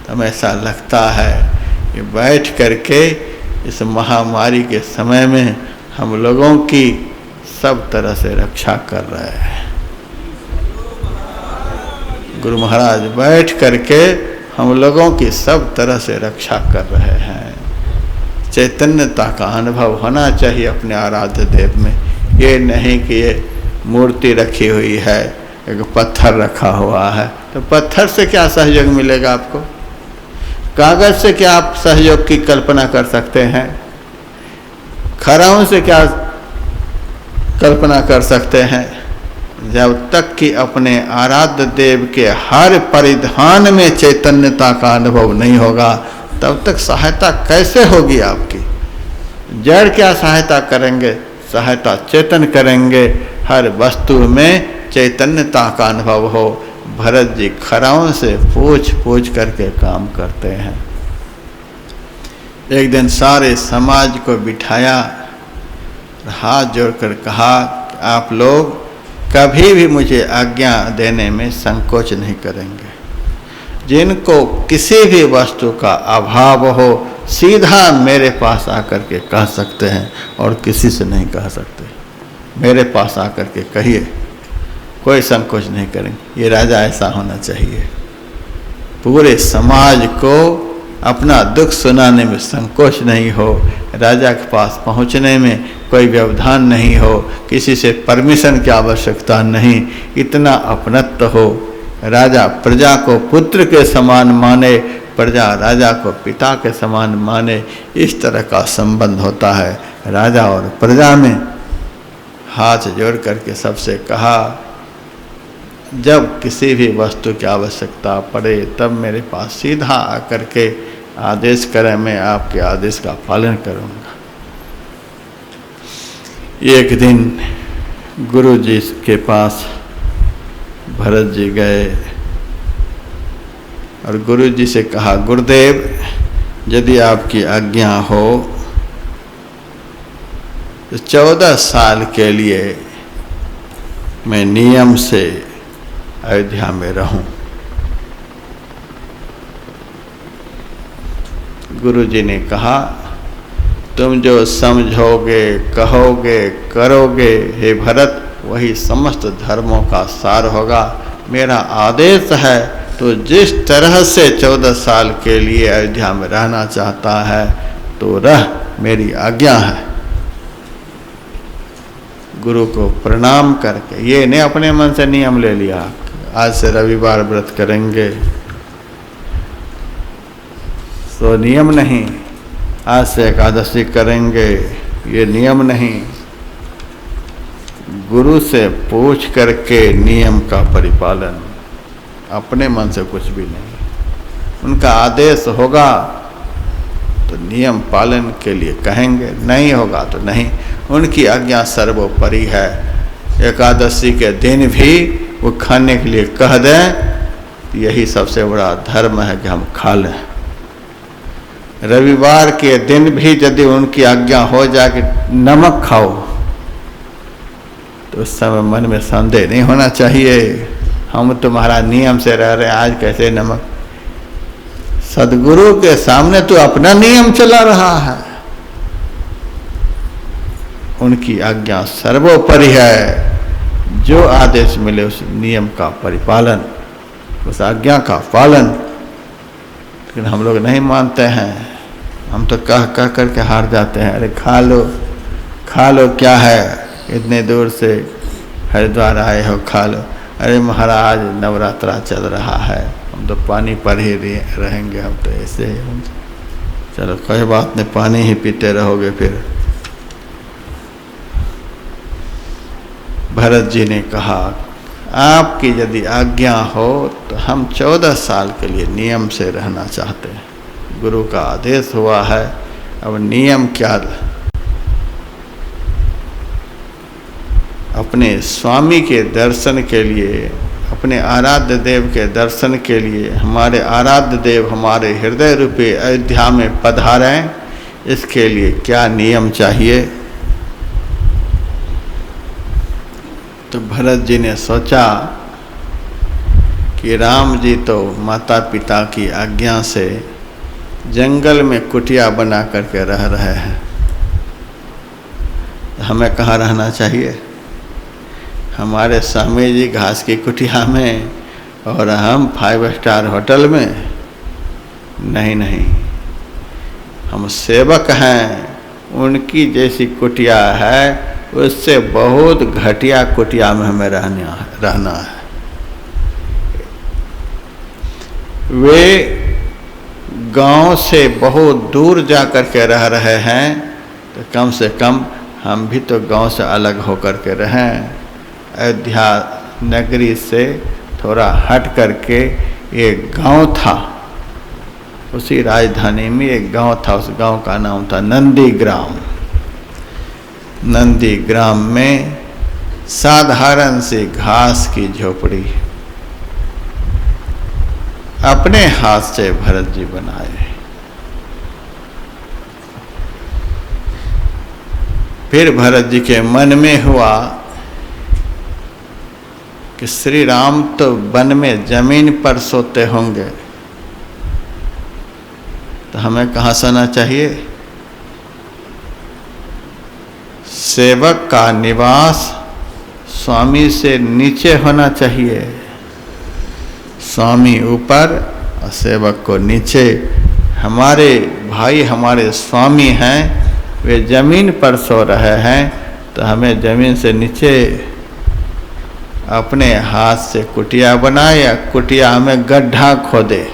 तो हमें ऐसा लगता है कि बैठ करके इस महामारी के समय में हम लोगों की सब तरह से रक्षा कर रहे हैं। गुरु महाराज बैठ करके हम लोगों की सब तरह से रक्षा कर रहे हैं। चैतन्यता का अनुभव होना चाहिए अपने आराध्य देव में। ये नहीं कि ये मूर्ति रखी हुई है, एक पत्थर रखा हुआ है, तो पत्थर से क्या सहयोग मिलेगा आपको? कागज से क्या आप सहयोग की कल्पना कर सकते हैं? खराओं से क्या कल्पना कर सकते हैं? जब तक कि अपने आराध्य देव के हर परिधान में चैतन्यता का अनुभव नहीं होगा, तब तक सहायता कैसे होगी आपकी? जड़ क्या सहायता करेंगे? सहायता चेतन करेंगे। हर वस्तु में चैतन्यता का अनुभव हो। भरत जी खराओं से पूछ पूछ करके काम करते हैं। एक दिन सारे समाज को बिठाया, हाथ जोड़कर कहा, आप लोग कभी भी मुझे आज्ञा देने में संकोच नहीं करेंगे। जिनको किसी भी वस्तु का अभाव हो, सीधा मेरे पास आकर के कह सकते हैं और किसी से नहीं कह सकते। मेरे पास आकर के कहिए, कोई संकोच नहीं करेंगे। ये राजा ऐसा होना चाहिए। पूरे समाज को अपना दुख सुनाने में संकोच नहीं हो, राजा के पास पहुंचने में कोई व्यवधान नहीं हो, किसी से परमिशन की आवश्यकता नहीं, इतना अपनत्व हो। राजा प्रजा को पुत्र के समान माने, प्रजा राजा को पिता के समान माने। इस तरह का संबंध होता है राजा और प्रजा में। हाथ जोड़ करके सबसे कहा, जब किसी भी वस्तु की आवश्यकता पड़े तब मेरे पास सीधा आकर के आदेश करें, मैं आपके आदेश का पालन करूँगा। एक दिन गुरु जी के पास भरत जी गए और गुरु जी से कहा, गुरुदेव यदि आपकी आज्ञा हो तो 14 साल के लिए मैं नियम से अयोध्या में रहूं। गुरु जी ने कहा, तुम जो समझोगे, कहोगे, करोगे हे भरत, वही समस्त धर्मों का सार होगा। मेरा आदेश है, तो जिस तरह से 14 साल के लिए अयोध्या में रहना चाहता है तो रह, मेरी आज्ञा है। गुरु को प्रणाम करके, ये नहीं अपने मन से नियम ले लिया, आज से रविवार व्रत करेंगे तो नियम नहीं, आज से एकादशी करेंगे, ये नियम नहीं। गुरु से पूछ करके नियम का परिपालन, अपने मन से कुछ भी नहीं। उनका आदेश होगा तो नियम पालन के लिए कहेंगे, नहीं होगा तो नहीं। उनकी आज्ञा सर्वोपरि है। एकादशी के दिन भी वो खाने के लिए कह दें, यही सबसे बड़ा धर्म है कि हम खा लें। रविवार के दिन भी यदि उनकी आज्ञा हो जाए कि नमक खाओ, तो उस समय मन में संदेह नहीं होना चाहिए, हम तुम्हारा नियम से रह रहे हैं, आज कैसे नमक। सदगुरु के सामने तो अपना नियम चला रहा है, उनकी आज्ञा सर्वोपरि है। जो आदेश मिले उस नियम का परिपालन, उस आज्ञा का पालन। लेकिन हम लोग नहीं मानते हैं, हम तो कह कह करके हार जाते हैं। अरे खा लो, क्या है, इतने दूर से हरिद्वार आए हो, खा लो। अरे महाराज नवरात्रा चल रहा है, हम तो पानी पर ही रहेंगे, हम तो ऐसे ही। चलो कोई बात नहीं, पानी ही पीते रहोगे फिर। भरत जी ने कहा, आपकी यदि आज्ञा हो तो हम 14 साल के लिए नियम से रहना चाहते हैं। गुरु का आदेश हुआ है, अब नियम क्या। अपने स्वामी के दर्शन के लिए, अपने आराध्य देव के दर्शन के लिए, हमारे आराध्य देव हमारे हृदय रूपी अयोध्या में पधारें, इसके लिए क्या नियम चाहिए। तो भरत जी ने सोचा कि राम जी तो माता पिता की आज्ञा से जंगल में कुटिया बना करके रह रहे हैं, हमें कहाँ रहना चाहिए। हमारे स्वामी जी घास की कुटिया में और हम 5 स्टार होटल में। नहीं, हम सेवक हैं, उनकी जैसी कुटिया है उससे बहुत घटिया कुटिया में हमें रहना है। वे गांव से बहुत दूर जा कर के रह रहे हैं, तो कम से कम हम भी तो गांव से अलग होकर के रहें। अयोध्या नगरी से थोड़ा हट करके एक गांव था, उसी राजधानी में एक गांव था, उस गांव का नाम था नंदीग्राम। नंदीग्राम में साधारण सी घास की झोपड़ी अपने हाथ से भरत जी बनाए। फिर भरत जी के मन में हुआ कि श्री राम तो वन में जमीन पर सोते होंगे, तो हमें कहाँ सोना चाहिए। सेवक का निवास स्वामी से नीचे होना चाहिए, स्वामी ऊपर और सेवक को नीचे। हमारे भाई हमारे स्वामी हैं, वे जमीन पर सो रहे हैं, तो हमें जमीन से नीचे अपने हाथ से कुटिया बनाए या कुटिया में गड्ढा खोदे।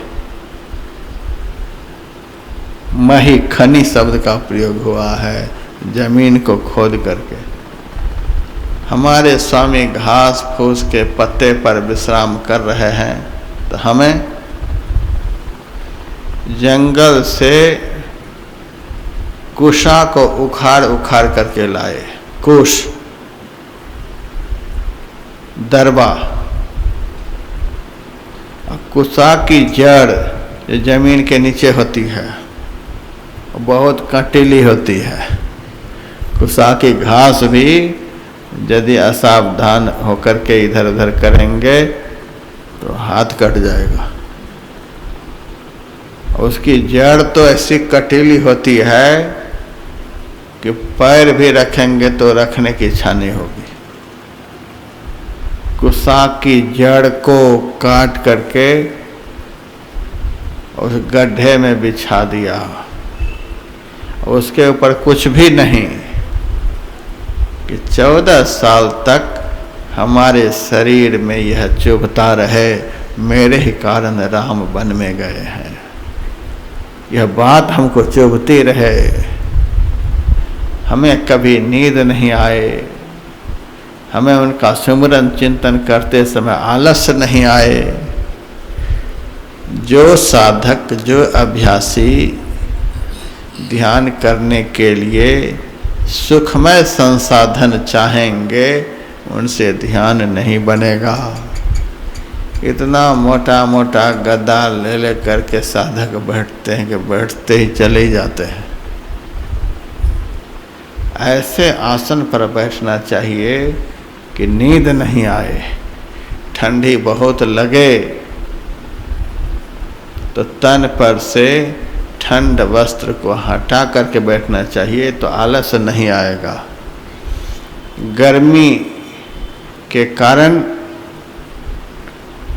मही खनी शब्द का प्रयोग हुआ है, जमीन को खोद करके। हमारे स्वामी घास फूस के पत्ते पर विश्राम कर रहे हैं, तो हमें जंगल से कुशा को उखाड़ उखाड़ करके लाए। कुश, दरबा, कुशा की जड़ जो जमीन के नीचे होती है बहुत कंटीली होती है। कुशा की घास भी यदि असावधान होकर के इधर उधर करेंगे तो हाथ कट जाएगा। उसकी जड़ तो ऐसी कटीली होती है कि पैर भी रखेंगे तो रखने की इच्छा नहीं होगी। कुशा की जड़ को काट करके उस गड्ढे में बिछा दिया, उसके ऊपर कुछ भी नहीं, कि 14 साल तक हमारे शरीर में यह चुभता रहे, मेरे ही कारण राम वन में गए हैं, यह बात हमको चुभती रहे। हमें कभी नींद नहीं आए, हमें उनका सुमिरन चिंतन करते समय आलस नहीं आए। जो साधक, जो अभ्यासी ध्यान करने के लिए सुखमय संसाधन चाहेंगे, उनसे ध्यान नहीं बनेगा। इतना मोटा मोटा गद्दा ले ले करके साधक बैठते हैं कि बैठते ही चले ही जाते हैं। ऐसे आसन पर बैठना चाहिए कि नींद नहीं आए। ठंडी बहुत लगे तो तन पर से ठंड वस्त्र को हटा करके बैठना चाहिए, तो आलस नहीं आएगा। गर्मी के कारण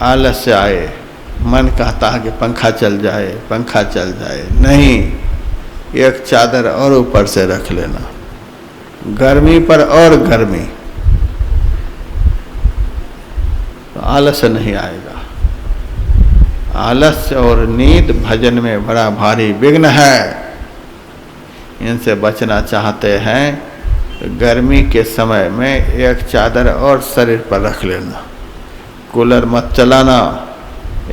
आलस्य आए, मन कहता है कि पंखा चल जाए, पंखा चल जाए। नहीं, एक चादर और ऊपर से रख लेना, गर्मी पर और गर्मी, तो आलस्य नहीं आएगा। आलस्य और नींद भजन में बड़ा भारी विघ्न है। इनसे बचना चाहते हैं तो गर्मी के समय में एक चादर और शरीर पर रख लेना। कूलर मत चलाना,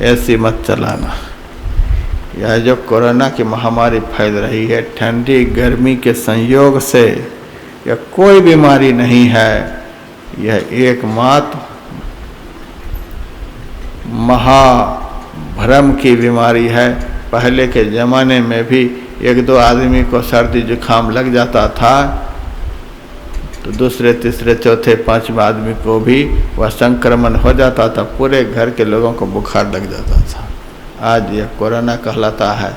एसी मत चलाना। यह जो कोरोना की महामारी फैल रही है, ठंडी गर्मी के संयोग से, यह कोई बीमारी नहीं है। यह एकमात्र महाभ्रम की बीमारी है। पहले के ज़माने में भी एक दो आदमी को सर्दी जुकाम लग जाता था तो दूसरे तीसरे चौथे पांचवें आदमी को भी वह संक्रमण हो जाता था, पूरे घर के लोगों को बुखार लग जाता था। आज यह कोरोना कहलाता है।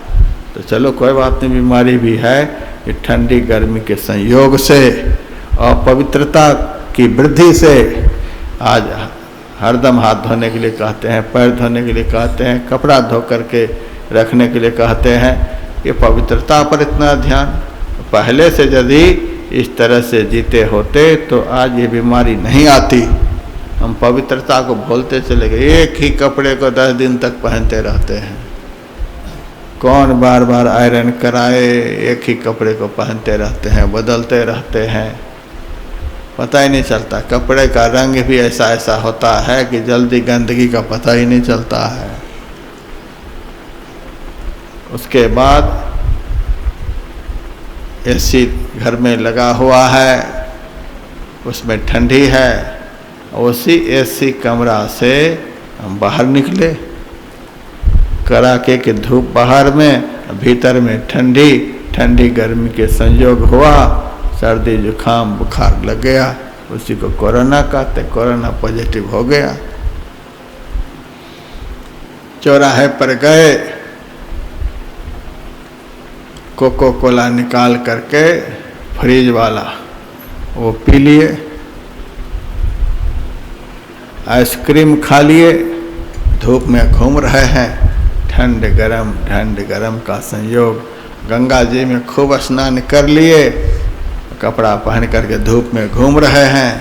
तो चलो कोई बात नहीं, बीमारी भी है। ये ठंडी गर्मी के संयोग से और पवित्रता की वृद्धि से आज हरदम हाथ धोने के लिए कहते हैं, पैर धोने के लिए कहते हैं, कपड़ा धो करके रखने के लिए कहते हैं। ये पवित्रता पर इतना ध्यान। पहले से यदि इस तरह से जीते होते तो आज ये बीमारी नहीं आती। हम पवित्रता को भूलते चले गए, एक ही कपड़े को 10 दिन तक पहनते रहते हैं। कौन बार बार आयरन कराए, एक ही कपड़े को पहनते रहते हैं, बदलते रहते हैं, पता ही नहीं चलता। कपड़े का रंग भी ऐसा ऐसा होता है कि जल्दी गंदगी का पता ही नहीं चलता है। उसके बाद एसी घर में लगा हुआ है, उसमें ठंडी है, उसी एसी कमरा से हम बाहर निकले, कड़ाके की धूप बाहर में, भीतर में ठंडी ठंडी गर्मी के संयोग हुआ, सर्दी जुकाम बुखार लग गया। उसी को कोरोना कहते, कोरोना पॉजिटिव हो गया। चौराहे पर गए, कोको कोला निकाल करके फ्रिज वाला वो पी लिए, आइसक्रीम खा लिए, धूप में घूम रहे हैं। ठंड गरम का संयोग। गंगा जी में खूब स्नान कर लिए, कपड़ा पहन करके धूप में घूम रहे हैं।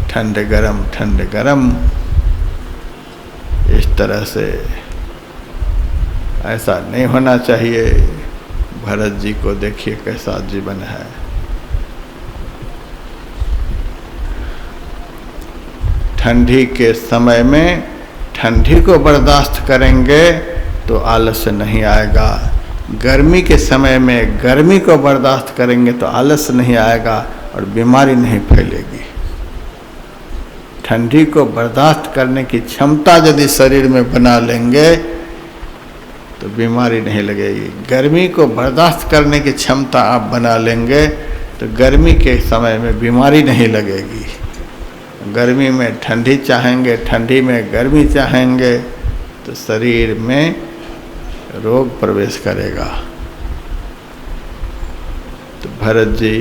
ठंड गरम। इस तरह से ऐसा नहीं होना चाहिए। भरत जी को देखिए कैसा जीवन है। ठंडी के समय में ठंडी को बर्दाश्त करेंगे तो आलस्य नहीं आएगा। गर्मी के समय में गर्मी को बर्दाश्त करेंगे तो आलस्य नहीं आएगा और बीमारी नहीं फैलेगी। ठंडी को बर्दाश्त करने की क्षमता यदि शरीर में बना लेंगे तो बीमारी नहीं लगेगी। गर्मी को बर्दाश्त करने की क्षमता आप बना लेंगे तो गर्मी के समय में बीमारी नहीं लगेगी। गर्मी में ठंडी चाहेंगे, ठंडी में गर्मी चाहेंगे तो शरीर में रोग प्रवेश करेगा। तो भरत जी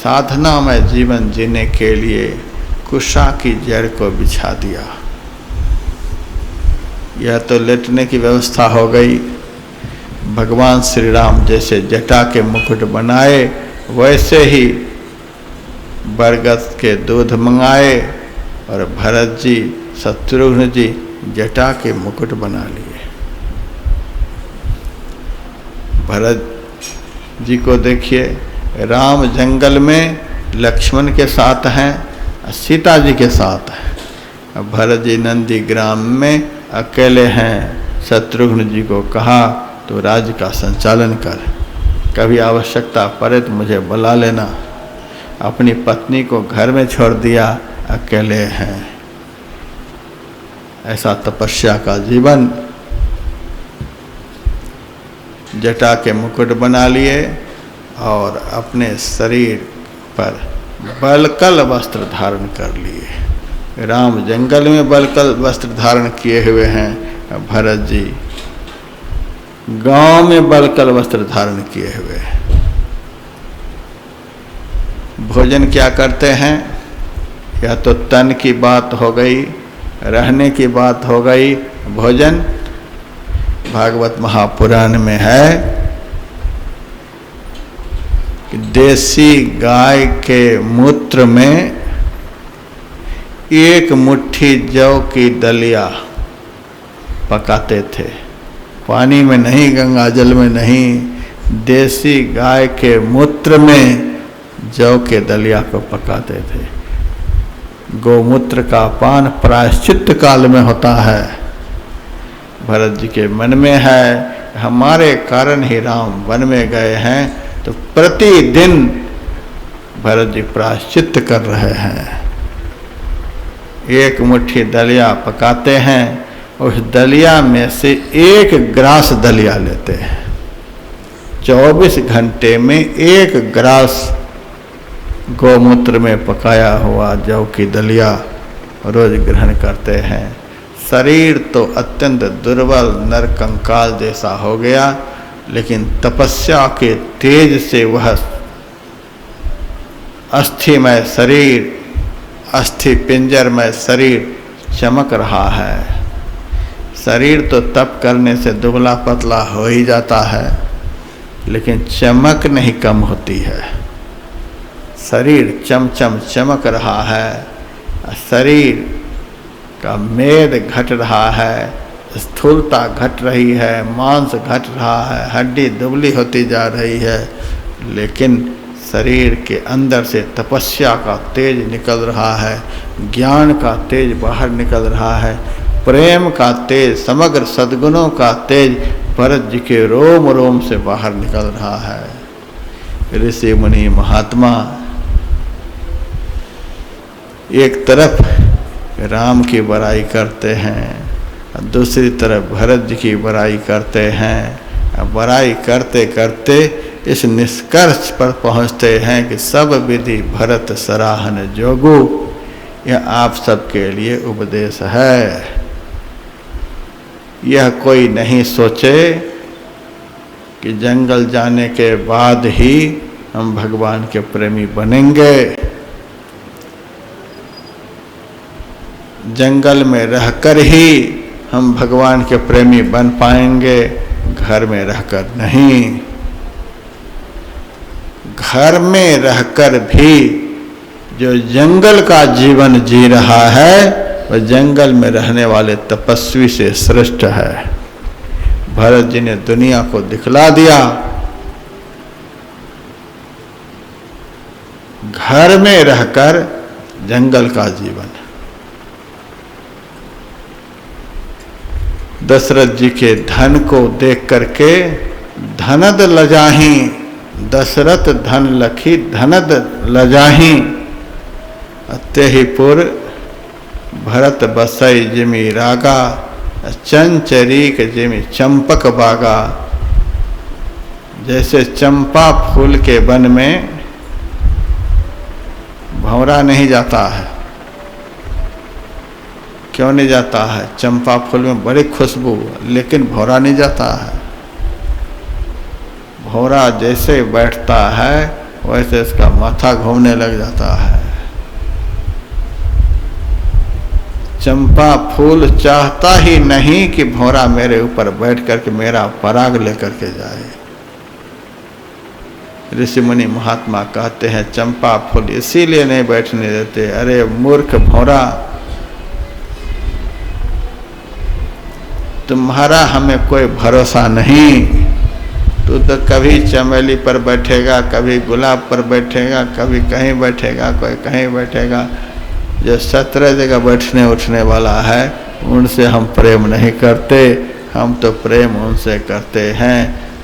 साधना में जीवन जीने के लिए कुशा की जड़ को बिछा दिया। यह तो लेटने की व्यवस्था हो गई। भगवान श्री राम जैसे जटा के मुकुट बनाए, वैसे ही बरगद के दूध मंगाए और भरत जी शत्रुघ्न जी जटा के मुकुट बना लिए। भरत जी को देखिए, राम जंगल में लक्ष्मण के साथ हैं, सीता जी के साथ हैं। भरत जी नंदी ग्राम में अकेले हैं। शत्रुघ्न जी को कहा तो राज्य का संचालन कर, कभी आवश्यकता पड़े तो मुझे बुला लेना। अपनी पत्नी को घर में छोड़ दिया, अकेले हैं। ऐसा तपस्या का जीवन। जटा के मुकुट बना लिए और अपने शरीर पर बलकल वस्त्र धारण कर लिए। राम जंगल में बलकल वस्त्र धारण किए हुए हैं, भरत जी गांव में बलकल वस्त्र धारण किए हुए हैं। भोजन क्या करते हैं? या तो तन की बात हो गई, रहने की बात हो गई। भोजन भागवत महापुराण में है कि देसी गाय के मूत्र में एक मुट्ठी जौ की दलिया पकाते थे। पानी में नहीं, गंगा जल में नहीं, देसी गाय के मूत्र में जौ के दलिया को पकाते थे। गौमूत्र का पान प्रायश्चित काल में होता है। भरत जी के मन में है, हमारे कारण ही राम वन में गए हैं, तो प्रतिदिन भरत जी प्रायश्चित कर रहे हैं। एक मुट्ठी दलिया पकाते हैं, उस दलिया में से एक ग्रास दलिया लेते हैं। 24 घंटे में एक ग्रास गौमूत्र में पकाया हुआ जौ की दलिया रोज ग्रहण करते हैं। शरीर तो अत्यंत दुर्बल नरकंकाल जैसा हो गया, लेकिन तपस्या के तेज से वह अस्थिमय शरीर, अस्थि पिंजरमय शरीर चमक रहा है। शरीर तो तप करने से दुबला पतला हो ही जाता है, लेकिन चमक नहीं कम होती है। शरीर चमचम चमक रहा है, शरीर का मेद घट रहा है, स्थूलता घट रही है, मांस घट रहा है, हड्डी दुबली होती जा रही है, लेकिन शरीर के अंदर से तपस्या का तेज निकल रहा है, ज्ञान का तेज बाहर निकल रहा है, प्रेम का तेज, समग्र सद्गुणों का तेज भरत जी के रोम रोम से बाहर निकल रहा है। ऋषि मुनि महात्मा एक तरफ राम की बड़ाई करते हैं, दूसरी तरफ भरत जी की बड़ाई करते हैं। बड़ाई करते करते इस निष्कर्ष पर पहुंचते हैं कि सब विधि भरत सराहन जोगु। यह आप सबके लिए उपदेश है। यह कोई नहीं सोचे कि जंगल जाने के बाद ही हम भगवान के प्रेमी बनेंगे। जंगल में रहकर ही हम भगवान के प्रेमी बन पाएंगे, घर में रहकर नहीं। घर में रहकर भी जो जंगल का जीवन जी रहा है, वह जंगल में रहने वाले तपस्वी से श्रेष्ठ है। भरत जी ने दुनिया को दिखला दिया। घर में रहकर जंगल का जीवन। दशरथ जी के धन को देख करके धनद लजाही, दशरथ धन लखी धनद लजाही, अत्यहिपुर भरत बसई जिमि रागा, चंचरीक जिमि चंपक बागा। जैसे चंपा फूल के वन में भंवरा नहीं जाता है। क्यों नहीं जाता है? चंपा फूल में बड़ी खुशबू, लेकिन भौरा नहीं जाता है। भौरा जैसे बैठता है वैसे इसका माथा घूमने लग जाता है। चंपा फूल चाहता ही नहीं कि भौरा मेरे ऊपर बैठ करके मेरा पराग लेकर के जाए। ऋषि मुनि महात्मा कहते हैं चंपा फूल इसीलिए नहीं बैठने देते, अरे मूर्ख भौरा, तुम्हारा हमें कोई भरोसा नहीं। तू तो कभी चमेली पर बैठेगा, कभी गुलाब पर बैठेगा, कभी कहीं बैठेगा, कोई कहीं बैठेगा। जो 17 जगह बैठने उठने वाला है उनसे हम प्रेम नहीं करते। हम तो प्रेम उनसे करते हैं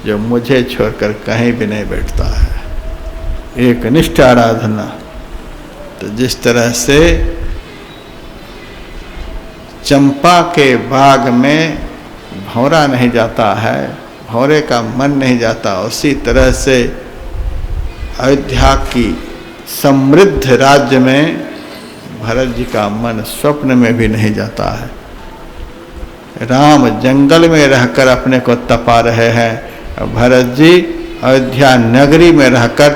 जो मुझे छोड़कर कहीं भी नहीं बैठता है। एक निष्ठ आराधना। तो जिस तरह से चंपा के बाग में भौरा नहीं जाता है, भौरे का मन नहीं जाता, उसी तरह से अयोध्या की समृद्ध राज्य में भरत जी का मन स्वप्न में भी नहीं जाता है। राम जंगल में रहकर अपने को तपा रहे हैं, भरत जी अयोध्या नगरी में रहकर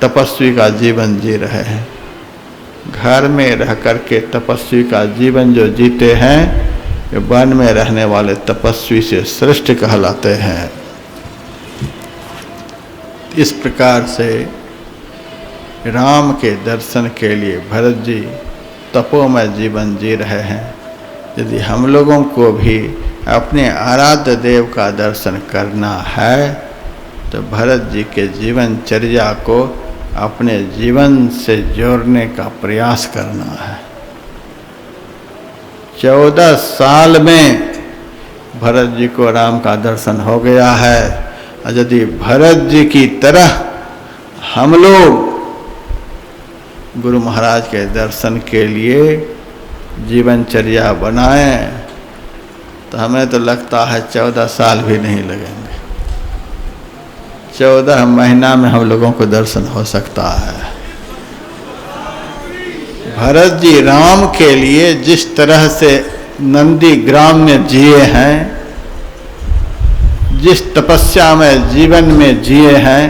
तपस्वी का जीवन जी रहे हैं। घर में रह कर के तपस्वी का जीवन जो जीते हैं, ये वन में रहने वाले तपस्वी से श्रेष्ठ कहलाते हैं। इस प्रकार से राम के दर्शन के लिए भरत जी तपोमय जीवन जी रहे हैं। यदि हम लोगों को भी अपने आराध्य देव का दर्शन करना है तो भरत जी के जीवनचर्या को अपने जीवन से जोड़ने का प्रयास करना है। 14 साल में भरत जी को राम का दर्शन हो गया है। और यदि भरत जी की तरह हम लोग गुरु महाराज के दर्शन के लिए जीवनचर्या बनाएं तो हमें तो लगता है 14 साल भी नहीं लगेंगे। 14 महीना में हम लोगों को दर्शन हो सकता है। भरत जी राम के लिए जिस तरह से नंदी ग्राम में जिए हैं, जिस तपस्या में जीवन में जिए हैं,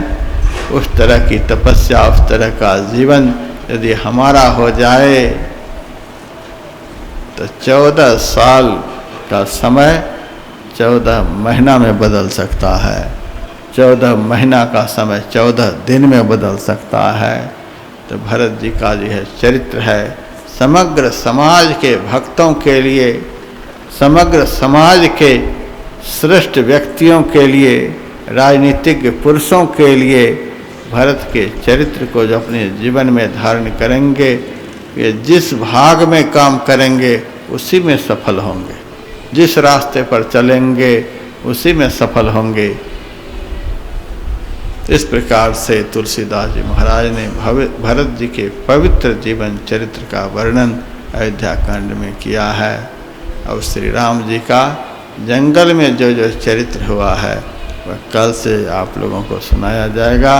उस तरह की तपस्या, उस तरह का जीवन यदि हमारा हो जाए तो 14 साल का समय 14 महीना में बदल सकता है। 14 महीना का समय 14 दिन में बदल सकता है। तो भरत जी का जो है चरित्र है, समग्र समाज के भक्तों के लिए, समग्र समाज के श्रेष्ठ व्यक्तियों के लिए, राजनीतिक पुरुषों के लिए भरत के चरित्र को जो अपने जीवन में धारण करेंगे, ये जिस भाग में काम करेंगे उसी में सफल होंगे, जिस रास्ते पर चलेंगे उसी में सफल होंगे। इस प्रकार से तुलसीदास जी महाराज ने भरत जी के पवित्र जीवन चरित्र का वर्णन अयोध्या कांड में किया है। और श्री राम जी का जंगल में जो जो चरित्र हुआ है वह कल से आप लोगों को सुनाया जाएगा।